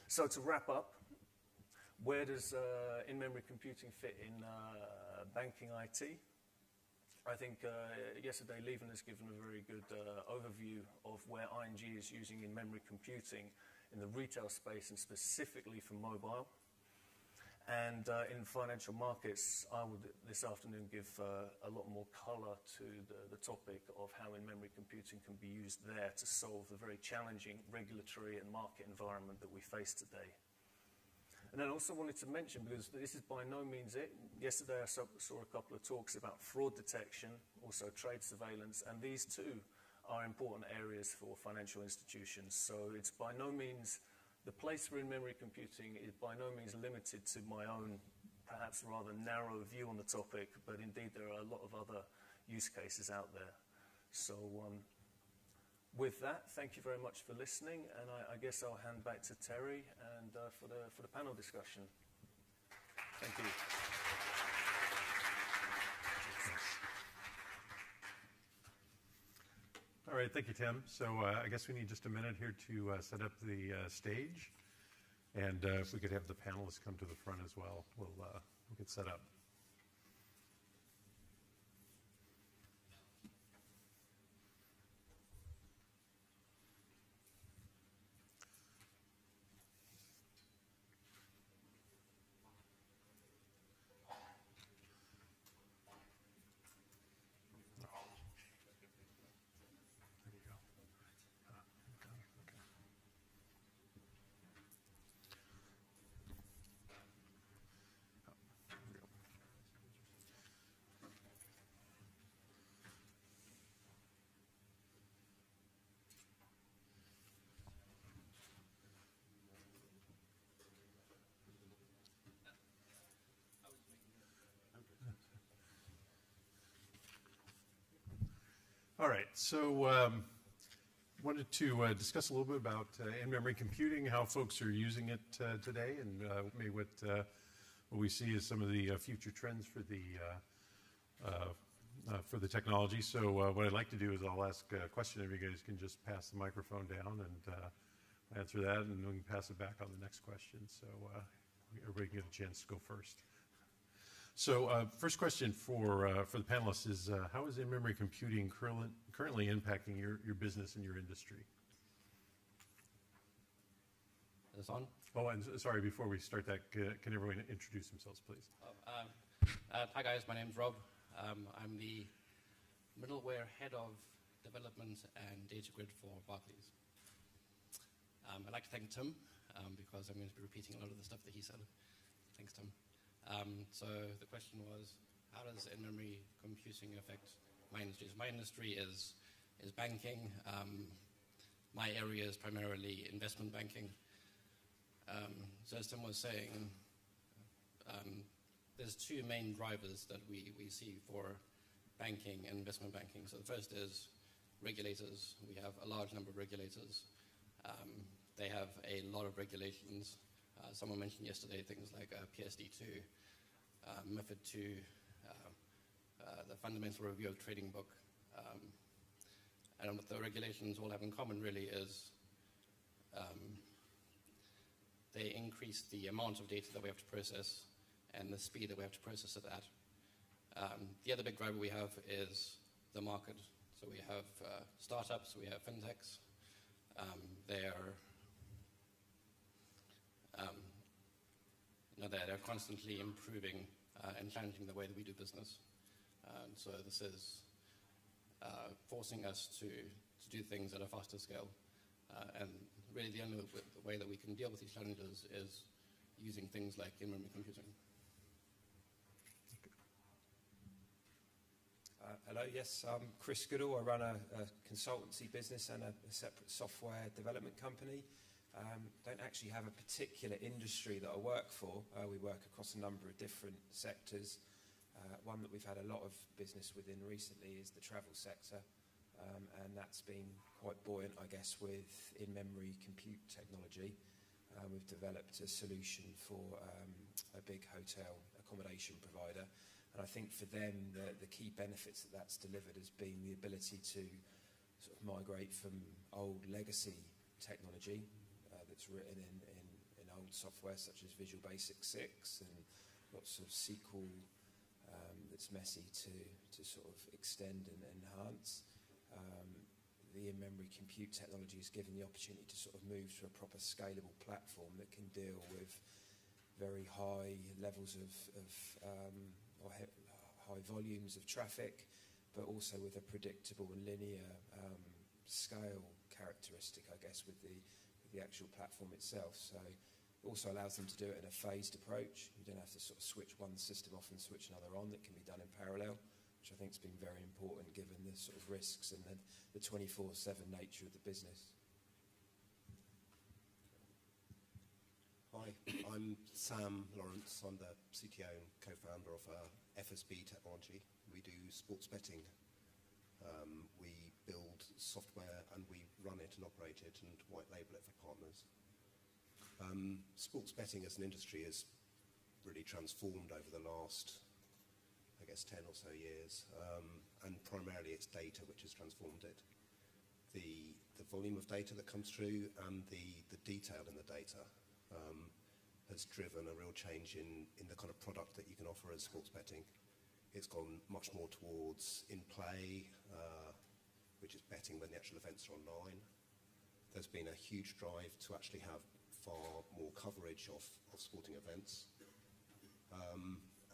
So to wrap up, where does in-memory computing fit in banking IT? I think yesterday Lieven has given a very good overview of where ING is using in-memory computing in the retail space and specifically for mobile. And in financial markets, I would this afternoon give a lot more color to the topic of how in-memory computing can be used there to solve the very challenging regulatory and market environment that we face today. And then I also wanted to mention, because this is by no means it, yesterday I saw a couple of talks about fraud detection, also trade surveillance, and these too are important areas for financial institutions. So it's by no means, the place for in-memory computing is by no means limited to my own, perhaps rather narrow view on the topic, but indeed there are a lot of other use cases out there. So with that, thank you very much for listening, and I guess I'll hand back to Terry and for the panel discussion. Thank you. All right, thank you, Tim. So I guess we need just a minute here to set up the stage, and if we could have the panelists come to the front as well, we'll get set up. All right, so wanted to discuss a little bit about in-memory computing, how folks are using it today, and maybe what we see as some of the future trends for the technology. So what I'd like to do is I'll ask a question if you guys can just pass the microphone down and answer that, and we can pass it back on the next question. So everybody can get a chance to go first. So first question for the panelists is, how is in-memory computing currently impacting your business and your industry? Is this on? Oh, and sorry, before we start that, can everyone introduce themselves, please? Hi guys, my name's Rob. I'm the middleware head of development and data grid for Barclays. I'd like to thank Tim because I'm going to be repeating a lot of the stuff that he said. Thanks, Tim. So the question was, how does in-memory computing affect my industry? So my industry is banking. My area is primarily investment banking. So as Tim was saying, there's two main drivers that we see for banking and investment banking. So the first is regulators. We have a large number of regulators. They have a lot of regulations. Someone mentioned yesterday things like PSD2, MiFID II, the Fundamental Review of Trading Book. And what the regulations all have in common really is they increase the amount of data that we have to process and the speed that we have to process it at. The other big driver we have is the market. So we have startups, we have fintechs. They're constantly improving and challenging the way that we do business. So this is forcing us to do things at a faster scale. And really the only way that we can deal with these challenges is using things like in-memory computing. Hello, yes, I'm Goodall. I run a consultancy business and a separate software development company. Don't actually have a particular industry that I work for. We work across a number of different sectors. One that we've had a lot of business within recently is the travel sector, and that's been quite buoyant, I guess, with in-memory compute technology. We've developed a solution for a big hotel accommodation provider, and I think for them the key benefits that that's delivered has been the ability to sort of migrate from old legacy technology that's written in old software such as Visual Basic 6 and lots of SQL that's messy to sort of extend and enhance. The in-memory compute technology has given the opportunity to sort of move to a proper scalable platform that can deal with very high levels of high volumes of traffic, but also with a predictable and linear scale characteristic, I guess, with the actual platform itself. So it also allows them to do it in a phased approach. You don't have to sort of switch one system off and switch another on. That can be done in parallel, which I think has been very important given the sort of risks and the 24/7 nature of the business. Hi, I'm Sam Lawrence. I'm the CTO and co-founder of FSB Technology. We do sports betting. We build software and we run it and operate it and white label it for partners. Sports betting as an industry has really transformed over the last, I guess, 10 or so years, and primarily it's data which has transformed it. The volume of data that comes through and the detail in the data has driven a real change in the kind of product that you can offer as sports betting. It's gone much more towards in-play, which is betting when the actual events are online. There's been a huge drive to actually have far more coverage of sporting events.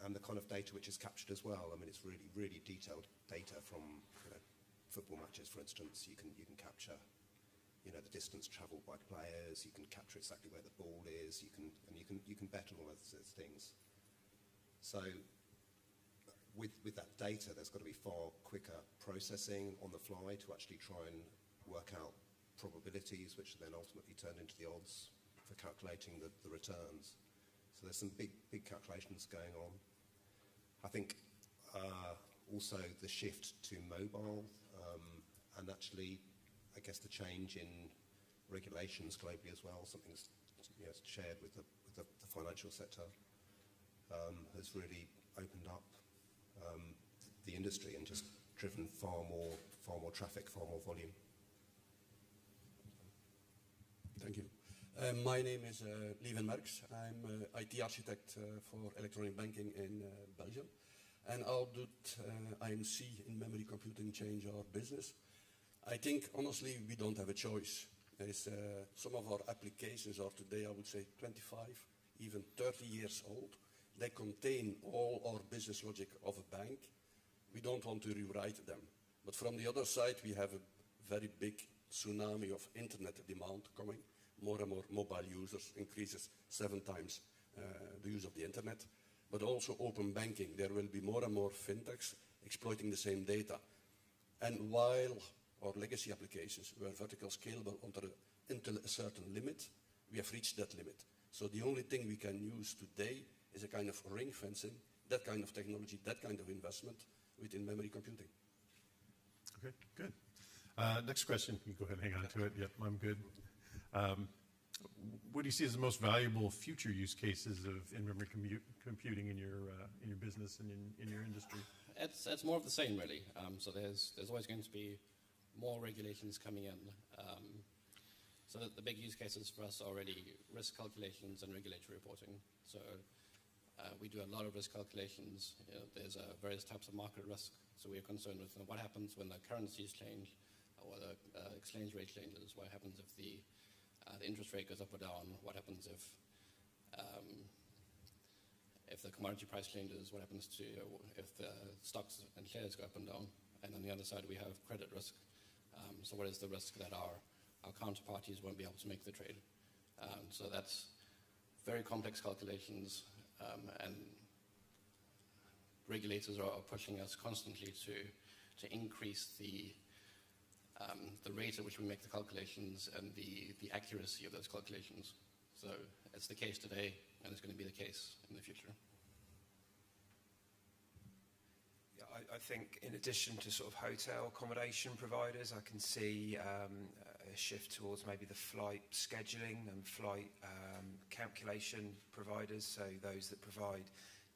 And the kind of data which is captured as well. I mean, it's really, really detailed data from football matches, for instance. You can capture, the distance travelled by players. You can capture exactly where the ball is. You can bet on all those things. So, with that data, there's got to be far quicker processing on the fly to actually try and work out probabilities, which are then ultimately turned into the odds for calculating the returns. So there's some big calculations going on. I think also the shift to mobile and actually, I guess, the change in regulations globally as well, something that's shared with the financial sector, has really opened up the industry and just driven far more traffic, far more volume. Thank you. My name is Lieven Merckx. I'm IT architect for electronic banking in Belgium. And how did IMC in memory computing change our business? I think, honestly, we don't have a choice. There's, some of our applications are today, I would say, 25, even 30 years old. They contain all our business logic of a bank. We don't want to rewrite them. But from the other side, we have a very big tsunami of internet demand coming. More and more mobile users, increases 7 times the use of the internet. But also open banking. There will be more and more fintechs exploiting the same data. And while our legacy applications were vertical scalable until a certain limit, we have reached that limit. So the only thing we can use today is a kind of ring fencing, that kind of technology, that kind of investment within memory computing. Okay, good. Next question. You go ahead and hang on to it. Yep, I'm good. What do you see as the most valuable future use cases of in-memory computing in your business and in your industry? It's more of the same, really. So there's always going to be more regulations coming in. So the big use cases for us are already risk calculations and regulatory reporting. So we do a lot of risk calculations. There's various types of market risk. So we are concerned with what happens when the currencies change, or the exchange rate changes. What happens if the interest rate goes up or down? What happens if the commodity price changes? What happens to if the stocks and shares go up and down? And on the other side, we have credit risk. So what is the risk that our counterparties won't be able to make the trade? So that's very complex calculations, and regulators are pushing us constantly to increase the the rate at which we make the calculations and the accuracy of those calculations. So it's the case today, and it's going to be the case in the future. Yeah, I think in addition to sort of hotel accommodation providers, I can see a shift towards maybe the flight scheduling and flight calculation providers, so those that provide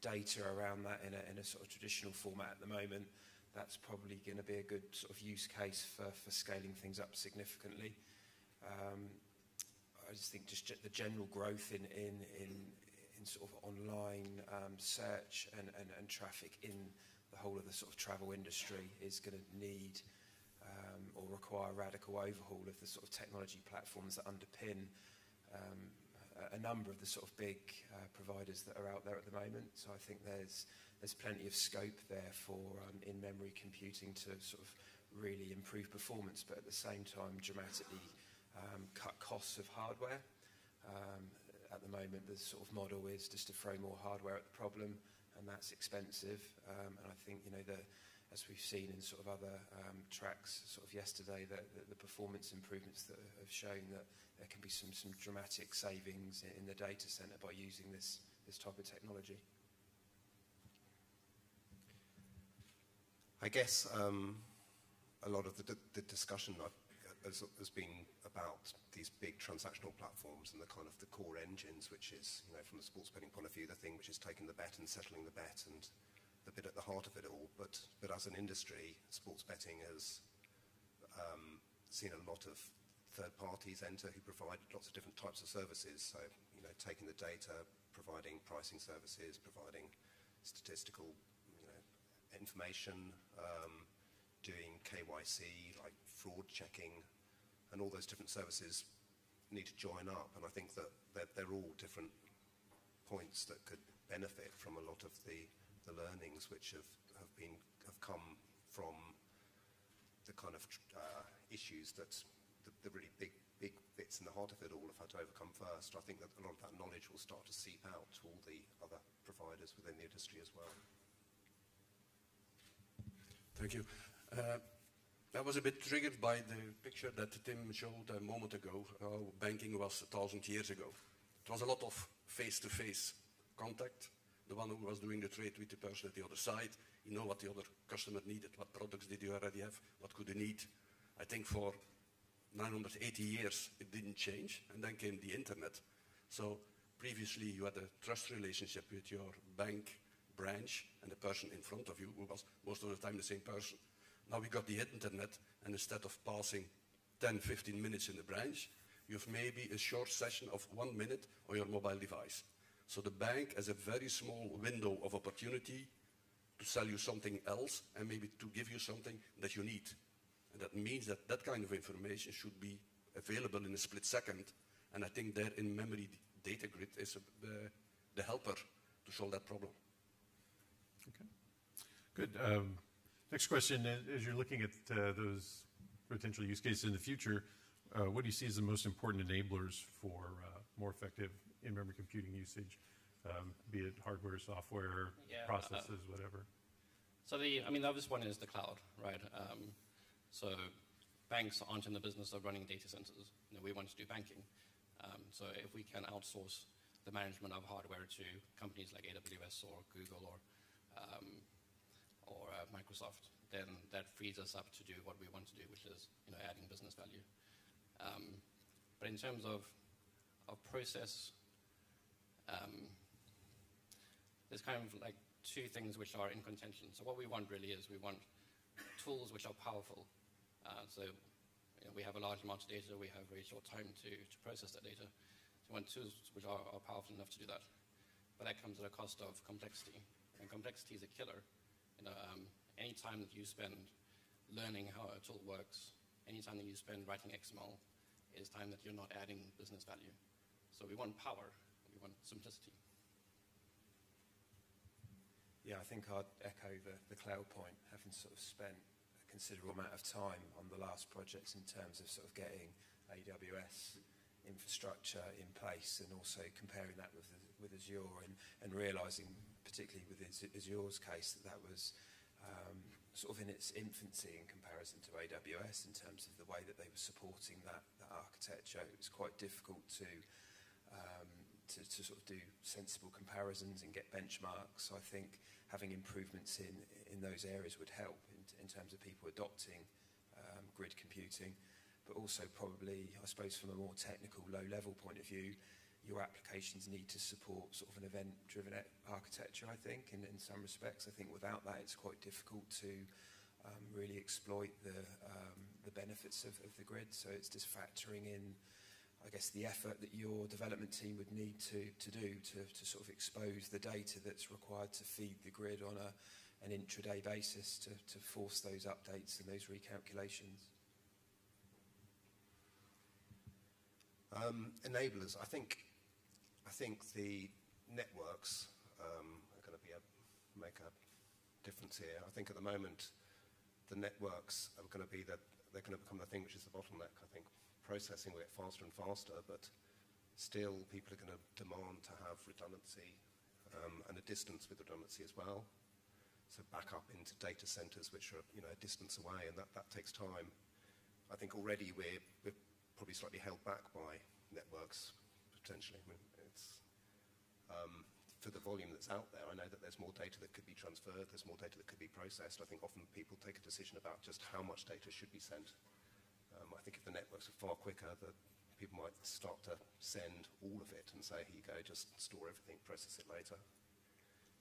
data around that in a sort of traditional format at the moment. That's probably going to be a good sort of use case for scaling things up significantly. I just think just the general growth in sort of online search and traffic in the whole of the sort of travel industry is going to need or require a radical overhaul of the sort of technology platforms that underpin a number of the sort of big providers that are out there at the moment. So I think there's plenty of scope there for in-memory computing to sort of really improve performance, but at the same time dramatically cut costs of hardware. At the moment, the sort of model is just to throw more hardware at the problem, and that's expensive. And I think, as we've seen in sort of other tracks sort of yesterday, the performance improvements that have shown that there can be some dramatic savings in the data center by using this type of technology. I guess a lot of the discussion has been about these big transactional platforms and the kind of the core engines, which is, from the sports betting point of view, the thing which is taking the bet and settling the bet and the bit at the heart of it all. But as an industry, sports betting has seen a lot of third parties enter who provide lots of different types of services. So, taking the data, providing pricing services, providing statistical, information, doing KYC, like fraud checking, and all those different services need to join up. And I think that they're all different points that could benefit from a lot of the learnings which have come from the kind of issues that the really big bits in the heart of it all have had to overcome first. I think that a lot of that knowledge will start to seep out to all the other providers within the industry as well. Thank you. I was a bit triggered by the picture that Tim showed a moment ago, how banking was 1,000 years ago. It was a lot of face-to-face contact. The one who was doing the trade with the person at the other side, you know what the other customer needed, what products did you already have, what could they need. I think for 980 years it didn't change, and then came the internet. So previously you had a trust relationship with your bank branch and the person in front of you, who was most of the time the same person. Now we got the internet, and instead of passing 10, 15 minutes in the branch, you have maybe a short session of 1 minute on your mobile device. So the bank has a very small window of opportunity to sell you something else and maybe to give you something that you need. And that means that that kind of information should be available in a split second. And I think there in-memory data grid is the helper to solve that problem. Okay, good. Next question, as you're looking at those potential use cases in the future, what do you see as the most important enablers for more effective in-memory computing usage, be it hardware, software, processes, whatever? So the obvious one is the cloud, right? So banks aren't in the business of running data centers. We want to do banking. So if we can outsource the management of hardware to companies like AWS or Google or Microsoft, then that frees us up to do what we want to do, which is adding business value. But in terms of process, there's kind of like two things which are in contention. So what we want really is we want tools which are powerful. So we have a large amount of data, we have very short time to process that data. So we want tools which are powerful enough to do that. But that comes at a cost of complexity. And complexity is a killer. Any time that you spend learning how a tool works, any time that you spend writing XML is time that you're not adding business value. So we want power, we want simplicity. Yeah, I think I'd echo the cloud point, having sort of spent a considerable amount of time on the last projects in terms of sort of getting AWS infrastructure in place and also comparing that with Azure and realizing, particularly with Azure's case, that was sort of in its infancy in comparison to AWS in terms of the way that they were supporting that architecture. It was quite difficult to sort of do sensible comparisons and get benchmarks. So I think having improvements in those areas would help in terms of people adopting grid computing, but also probably, I suppose, from a more technical, low-level point of view, your applications need to support sort of an event-driven architecture, I think, in some respects. I think without that, it's quite difficult to really exploit the benefits of the grid. So it's just factoring in, I guess, the effort that your development team would need to do to sort of expose the data that's required to feed the grid on an intraday basis to force those updates and those recalculations. Enablers. I think the networks are going to make a difference here. I think at the moment the networks are going to they're going to become the thing which is the bottleneck. I think processing will get faster and faster, but still people are going to demand to have redundancy and a distance with redundancy as well. So back up into data centers which are a distance away, and that takes time. I think already we're probably slightly held back by networks potentially. I mean, it's for the volume that's out there. I know that there's more data that could be transferred, there's more data that could be processed. I think often people take a decision about just how much data should be sent. I think if the networks are far quicker, that people might start to send all of it and say, here you go, just store everything, process it later.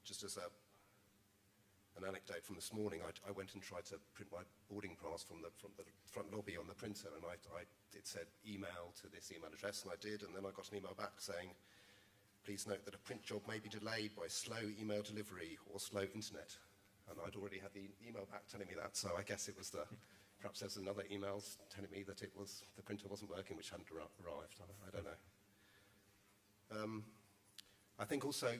Just as an anecdote from this morning, I went and tried to print my boarding pass from the front lobby on the printer, and it said email to this email address, and I did, and then I got an email back saying, please note that a print job may be delayed by slow email delivery or slow internet. And I'd already had the email back telling me that, so I guess it was perhaps there's another email telling me that the printer wasn't working, which hadn't arrived. I don't know. I think also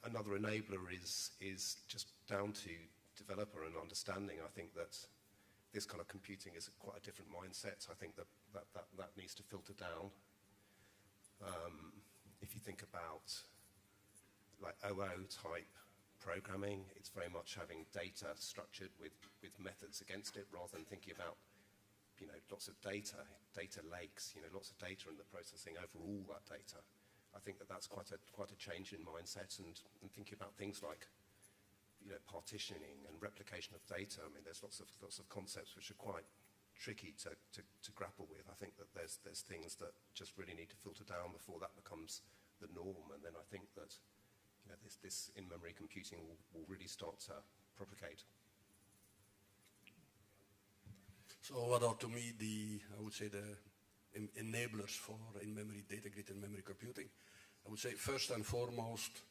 another enabler is just down to developer and understanding. I think that this kind of computing is quite a different mindset. I think that needs to filter down. If you think about like OO type programming, it's very much having data structured with methods against it, rather than thinking about lots of data lakes, lots of data and the processing over all that data. I think that's quite a change in mindset, and thinking about things like partitioning and replication of data. I mean, there's lots of concepts which are quite tricky to grapple with. I think that there's things that just really need to filter down before that becomes the norm, and then I think that this in-memory computing will really start to propagate. So what are to me I would say the enablers for in-memory data grid and memory computing? I would say first and foremost,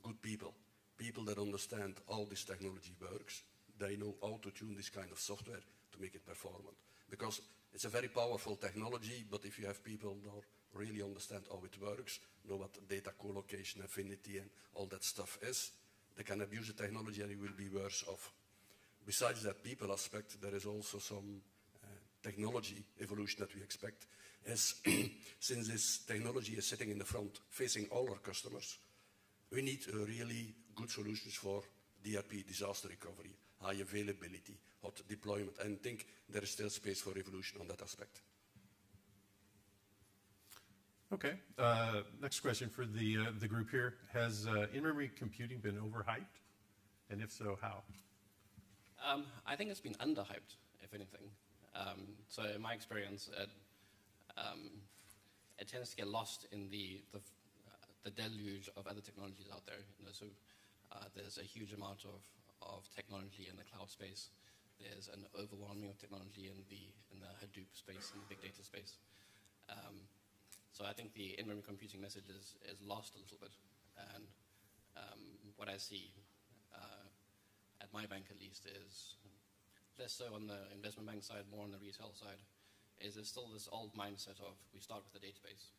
good people that understand how this technology works. They know how to tune this kind of software to make it performant. Because it's a very powerful technology, but if you have people that really understand how it works, know what data co-location, affinity and all that stuff is, they can abuse the technology and it will be worse off. Besides that people aspect, there is also some technology evolution that we expect. As since this technology is sitting in the front, facing all our customers, we need really good solutions for DRP, disaster recovery, high availability, hot deployment, and I think there is still space for evolution on that aspect. Okay, next question for the group here. Has in-memory computing been overhyped? And if so, how? I think it's been underhyped, if anything. So in my experience, it tends to get lost in the deluge of other technologies out there. So there's a huge amount of technology in the cloud space. There's an overwhelming of technology in the Hadoop space, in the big data space. So I think the in-memory computing message is lost a little bit. And what I see at my bank at least is less so on the investment bank side, more on the retail side, is there's still this old mindset of we start with a database.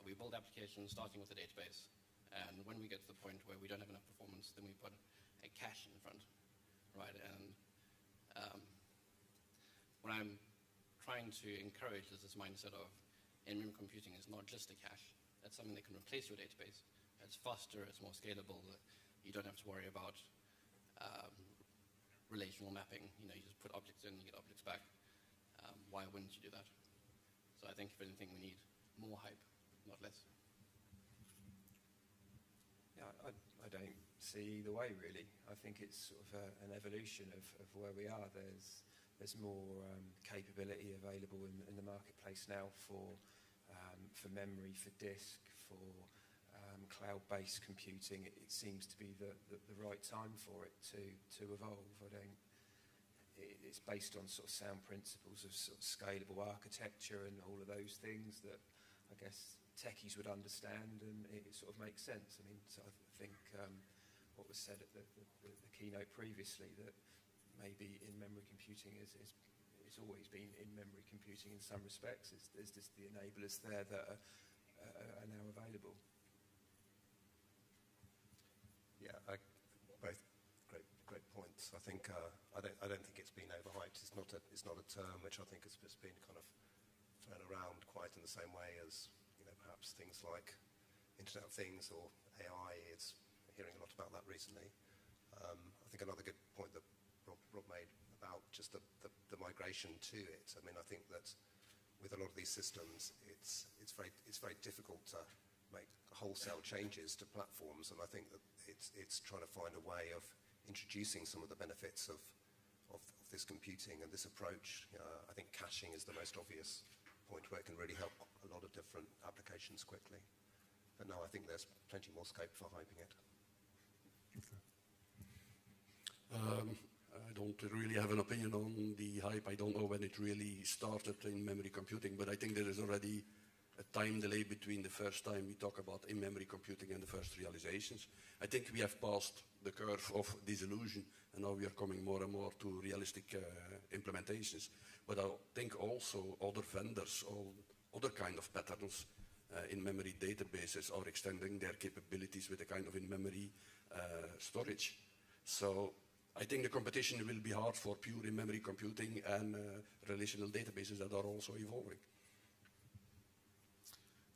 We build applications starting with a database. And when we get to the point where we don't have enough performance, then we put a cache in front, right? And what I'm trying to encourage is this mindset of in-memory computing is not just a cache. That's something that can replace your database. It's faster, it's more scalable. You don't have to worry about relational mapping. You know, you just put objects in, you get objects back. Why wouldn't you do that? So I think, if anything, we need more hype, not less. Yeah, I don't see either way, really. I think it's sort of an evolution of where we are. There's more capability available in the marketplace now for memory, for disk, for cloud-based computing. It seems to be the right time for it to evolve. It's based on sort of sound principles of sort of scalable architecture and all of those things that I guess techies would understand, and it sort of makes sense. I mean, so I think what was said at the keynote previously, that maybe in-memory computing is always been in-memory computing in some respects. There's just the enablers there that are now available. Yeah, both great points. I think I don't think it's been overhyped. It's not a term which I think has just been kind of thrown around quite in the same way as, you know, perhaps things like Internet of Things or AI. It's hearing a lot about that recently. I think another good point that Rob made about just the migration to it. I mean, I think that with a lot of these systems, it's very difficult to make wholesale changes to platforms, and I think that it's trying to find a way of introducing some of the benefits of this computing and this approach. I think caching is the most obvious point where it can really help a lot of different applications quickly. But no, I think there's plenty more scope for hyping it. I don't really have an opinion on the hype. I don't know when it really started in memory computing, but I think there is already a time delay between the first time we talk about in-memory computing and the first realizations. I think we have passed the curve of disillusion, and now we are coming more and more to realistic implementations. But I think also other vendors or other kind of patterns in-memory databases are extending their capabilities with a kind of in-memory storage. So I think the competition will be hard for pure in-memory computing and relational databases that are also evolving.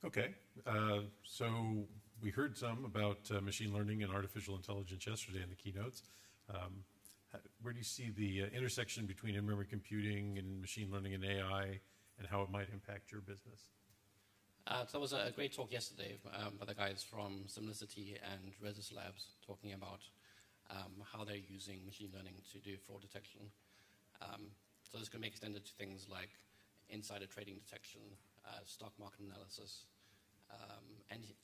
Okay, so we heard some about machine learning and artificial intelligence yesterday in the keynotes. Where do you see the intersection between in-memory computing and machine learning and AI, and how it might impact your business? So there was a great talk yesterday by the guys from Simplicity and Resys Labs talking about how they're using machine learning to do fraud detection. So this can be extended to things like insider trading detection, stock market analysis,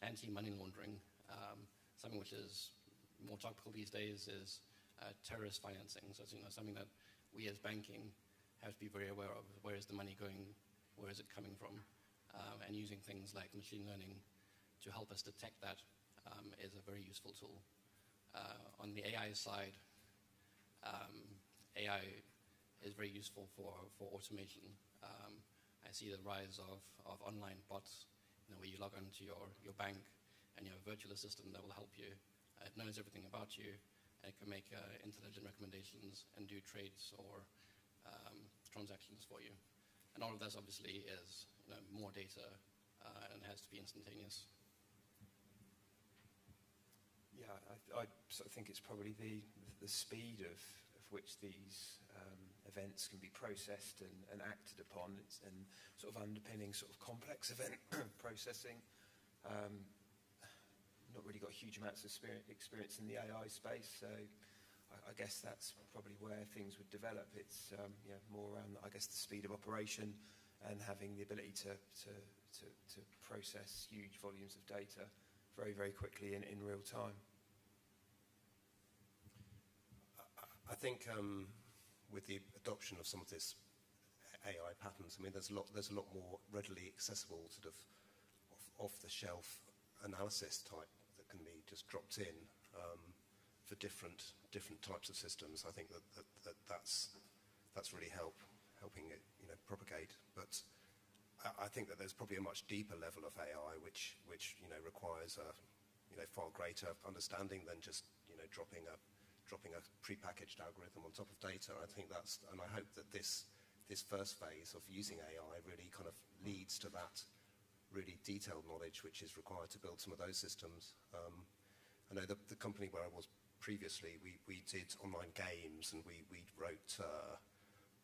anti-money laundering. Something which is more topical these days is terrorist financing. So it's, something that we as banking have to be very aware of. Where is the money going? Where is it coming from? And using things like machine learning to help us detect that is a very useful tool. On the AI side, AI is very useful for automation. I see the rise of online bots, where you log onto your bank and you have a virtual assistant that will help you. It knows everything about you, and it can make intelligent recommendations and do trades or transactions for you. And all of this obviously is more data and has to be instantaneous. Yeah, I sort of think it's probably the speed of which these events can be processed and acted upon, and sort of underpinning sort of complex event processing. Not really got huge amounts of experience in the AI space, so I guess that's probably where things would develop. It's more around, I guess, the speed of operation and having the ability to process huge volumes of data very, very quickly in real time. I think with the adoption of some of this AI patterns, I mean, there's a lot more readily accessible sort of off-the-shelf analysis type that can be just dropped in for different types of systems. I think that's really helping it propagate. But I think that there's probably a much deeper level of AI which requires a far greater understanding than just dropping a prepackaged algorithm on top of data. I think and I hope that this first phase of using AI really kind of leads to that really detailed knowledge which is required to build some of those systems. I know the company where I was previously we did online games, and we wrote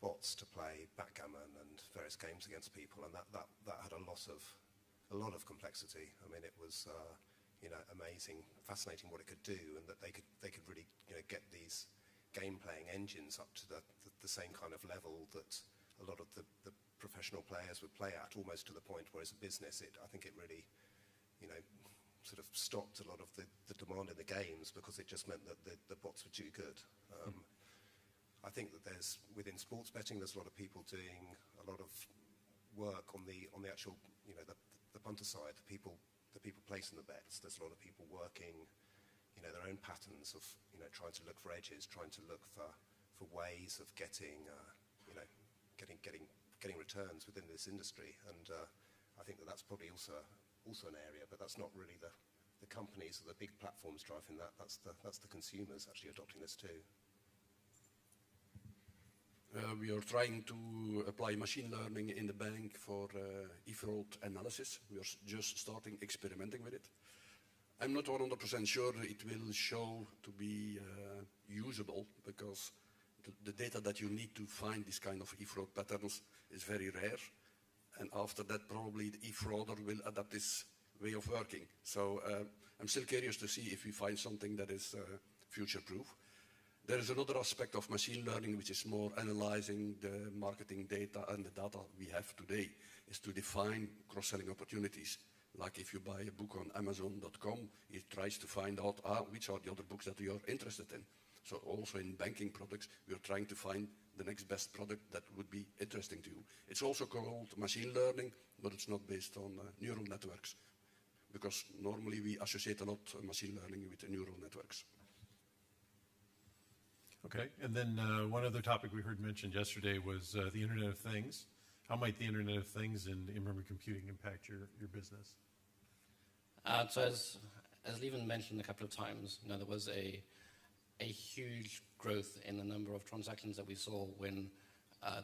bots to play backgammon and various games against people, and that had a lot of complexity. I mean, it was amazing, fascinating what it could do, and that they could really get these game playing engines up to the same kind of level that a lot of the professional players would play at, almost to the point where as a business I think it really sort of stopped a lot of the demand in the games, because it just meant that the bots were too good. I think that within sports betting, there's a lot of people doing a lot of work on the actual the punter side, the people placing the bets. There's a lot of people working their own patterns of trying to look for edges, trying to look for ways of getting returns within this industry, and I think that's probably also an area, but that's not really the companies or the big platforms driving that. That's the consumers actually adopting this too. We are trying to apply machine learning in the bank for e-fraud analysis. We are just starting experimenting with it. I'm not 100% sure it will show to be usable, because the data that you need to find this kind of e-fraud patterns is very rare. And after that, probably the e-frauder will adapt this way of working. So I'm still curious to see if we find something that is future-proof. There is another aspect of machine learning which is more analyzing the marketing data and the data we have today, is to define cross-selling opportunities. Like if you buy a book on Amazon.com, it tries to find out which are the other books that you are interested in. So also in banking products, we are trying to find the next best product that would be interesting to you. It's also called machine learning, but it's not based on neural networks, because normally we associate a lot machine learning with neural networks. Okay, and then one other topic we heard mentioned yesterday was the Internet of Things. How might the Internet of Things and in-memory computing impact your business? So as Lieven mentioned a couple of times, there was a huge growth in the number of transactions that we saw when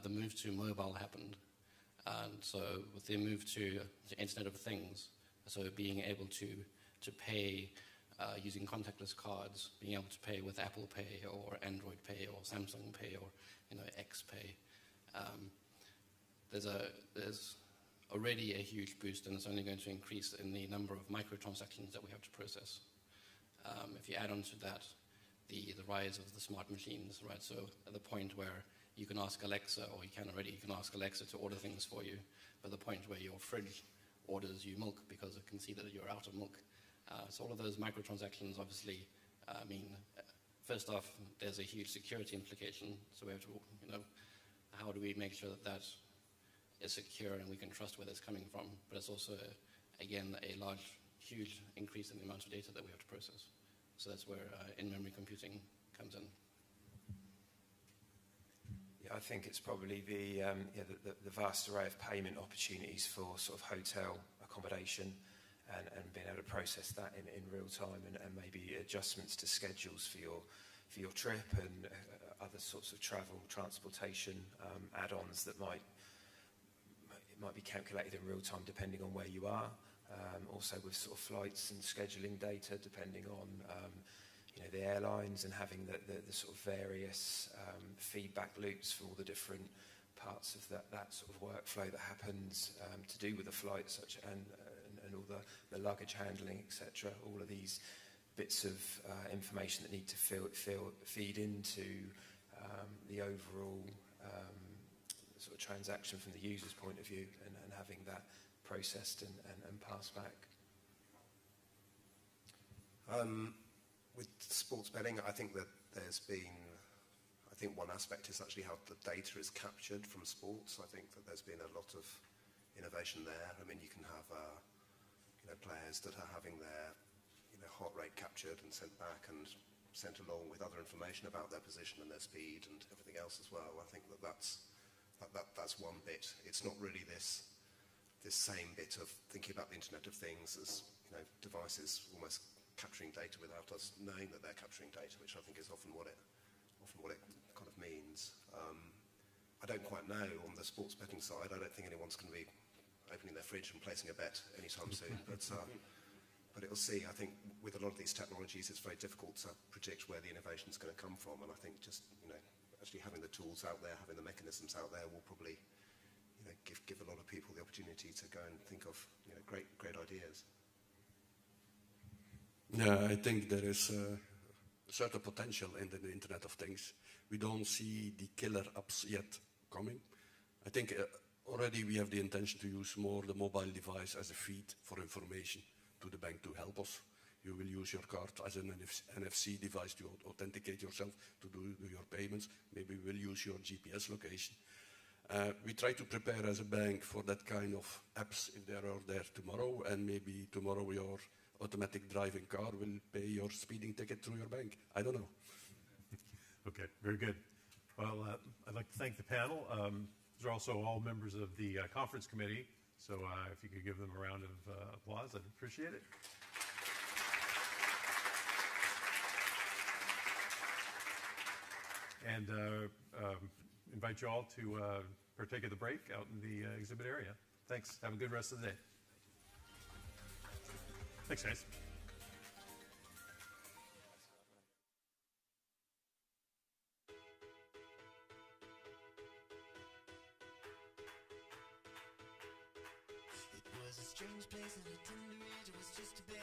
the move to mobile happened. And so with the move to the Internet of Things, so being able to pay using contactless cards, being able to pay with Apple Pay or Android Pay or Samsung Pay or X Pay, there's already a huge boost, and it's only going to increase in the number of microtransactions that we have to process. If you add on to that the rise of the smart machines, right? So at the point where you can ask Alexa, or you can ask Alexa to order things for you, but the point where your fridge orders you milk because it can see that you're out of milk. So all of those microtransactions obviously mean, first off, there's a huge security implication. So we have to, how do we make sure that that is secure and we can trust where it's coming from? But it's also, again, a huge increase in the amount of data that we have to process. So that's where in-memory computing comes in. Yeah, I think it's probably the vast array of payment opportunities for sort of hotel accommodation and being able to process that in real time, and maybe adjustments to schedules for your trip and other sorts of travel, transportation add-ons that might be calculated in real time depending on where you are. Also with sort of flights and scheduling data depending on the airlines, and having the sort of various feedback loops for all the different parts of that sort of workflow that happens to do with the flight, and all the luggage handling, etc. All of these bits of information that need to feed into the overall sort of transaction from the user's point of view, and having that processed and passed back. With sports betting, I think that one aspect is actually how the data is captured from sports. I think that there's been a lot of innovation there. I mean, you can have players that are having their heart rate captured and sent back and sent along with other information about their position and their speed and everything else as well. I think that's one bit. It's not really this same bit of thinking about the Internet of Things as devices almost capturing data without us knowing that they're capturing data, which I think is often what it kind of means. I don't quite know on the sports betting side. I don't think anyone's going to be opening their fridge and placing a bet anytime soon. But But it'll see. I think with a lot of these technologies, it's very difficult to predict where the innovation is going to come from. And I think just, actually having the tools out there, having the mechanisms out there will probably, give a lot of people the opportunity to go and think of, great ideas. Yeah, I think there is a certain potential in the Internet of Things. We don't see the killer apps yet coming. I think already we have the intention to use more the mobile device as a feed for information to the bank to help us. You will use your card as an NFC device to authenticate yourself to do your payments. Maybe we'll use your GPS location. We try to prepare as a bank for that kind of apps if they are there tomorrow, and maybe tomorrow your automatic driving car will pay your speeding ticket through your bank. I don't know. Okay, very good. Well, I'd like to thank the panel. These are also all members of the conference committee, so if you could give them a round of applause, I'd appreciate it. And invite you all to partake of the break out in the exhibit area. Thanks. Have a good rest of the day. Thanks, guys. It was a strange place and a tender age. It was just a bit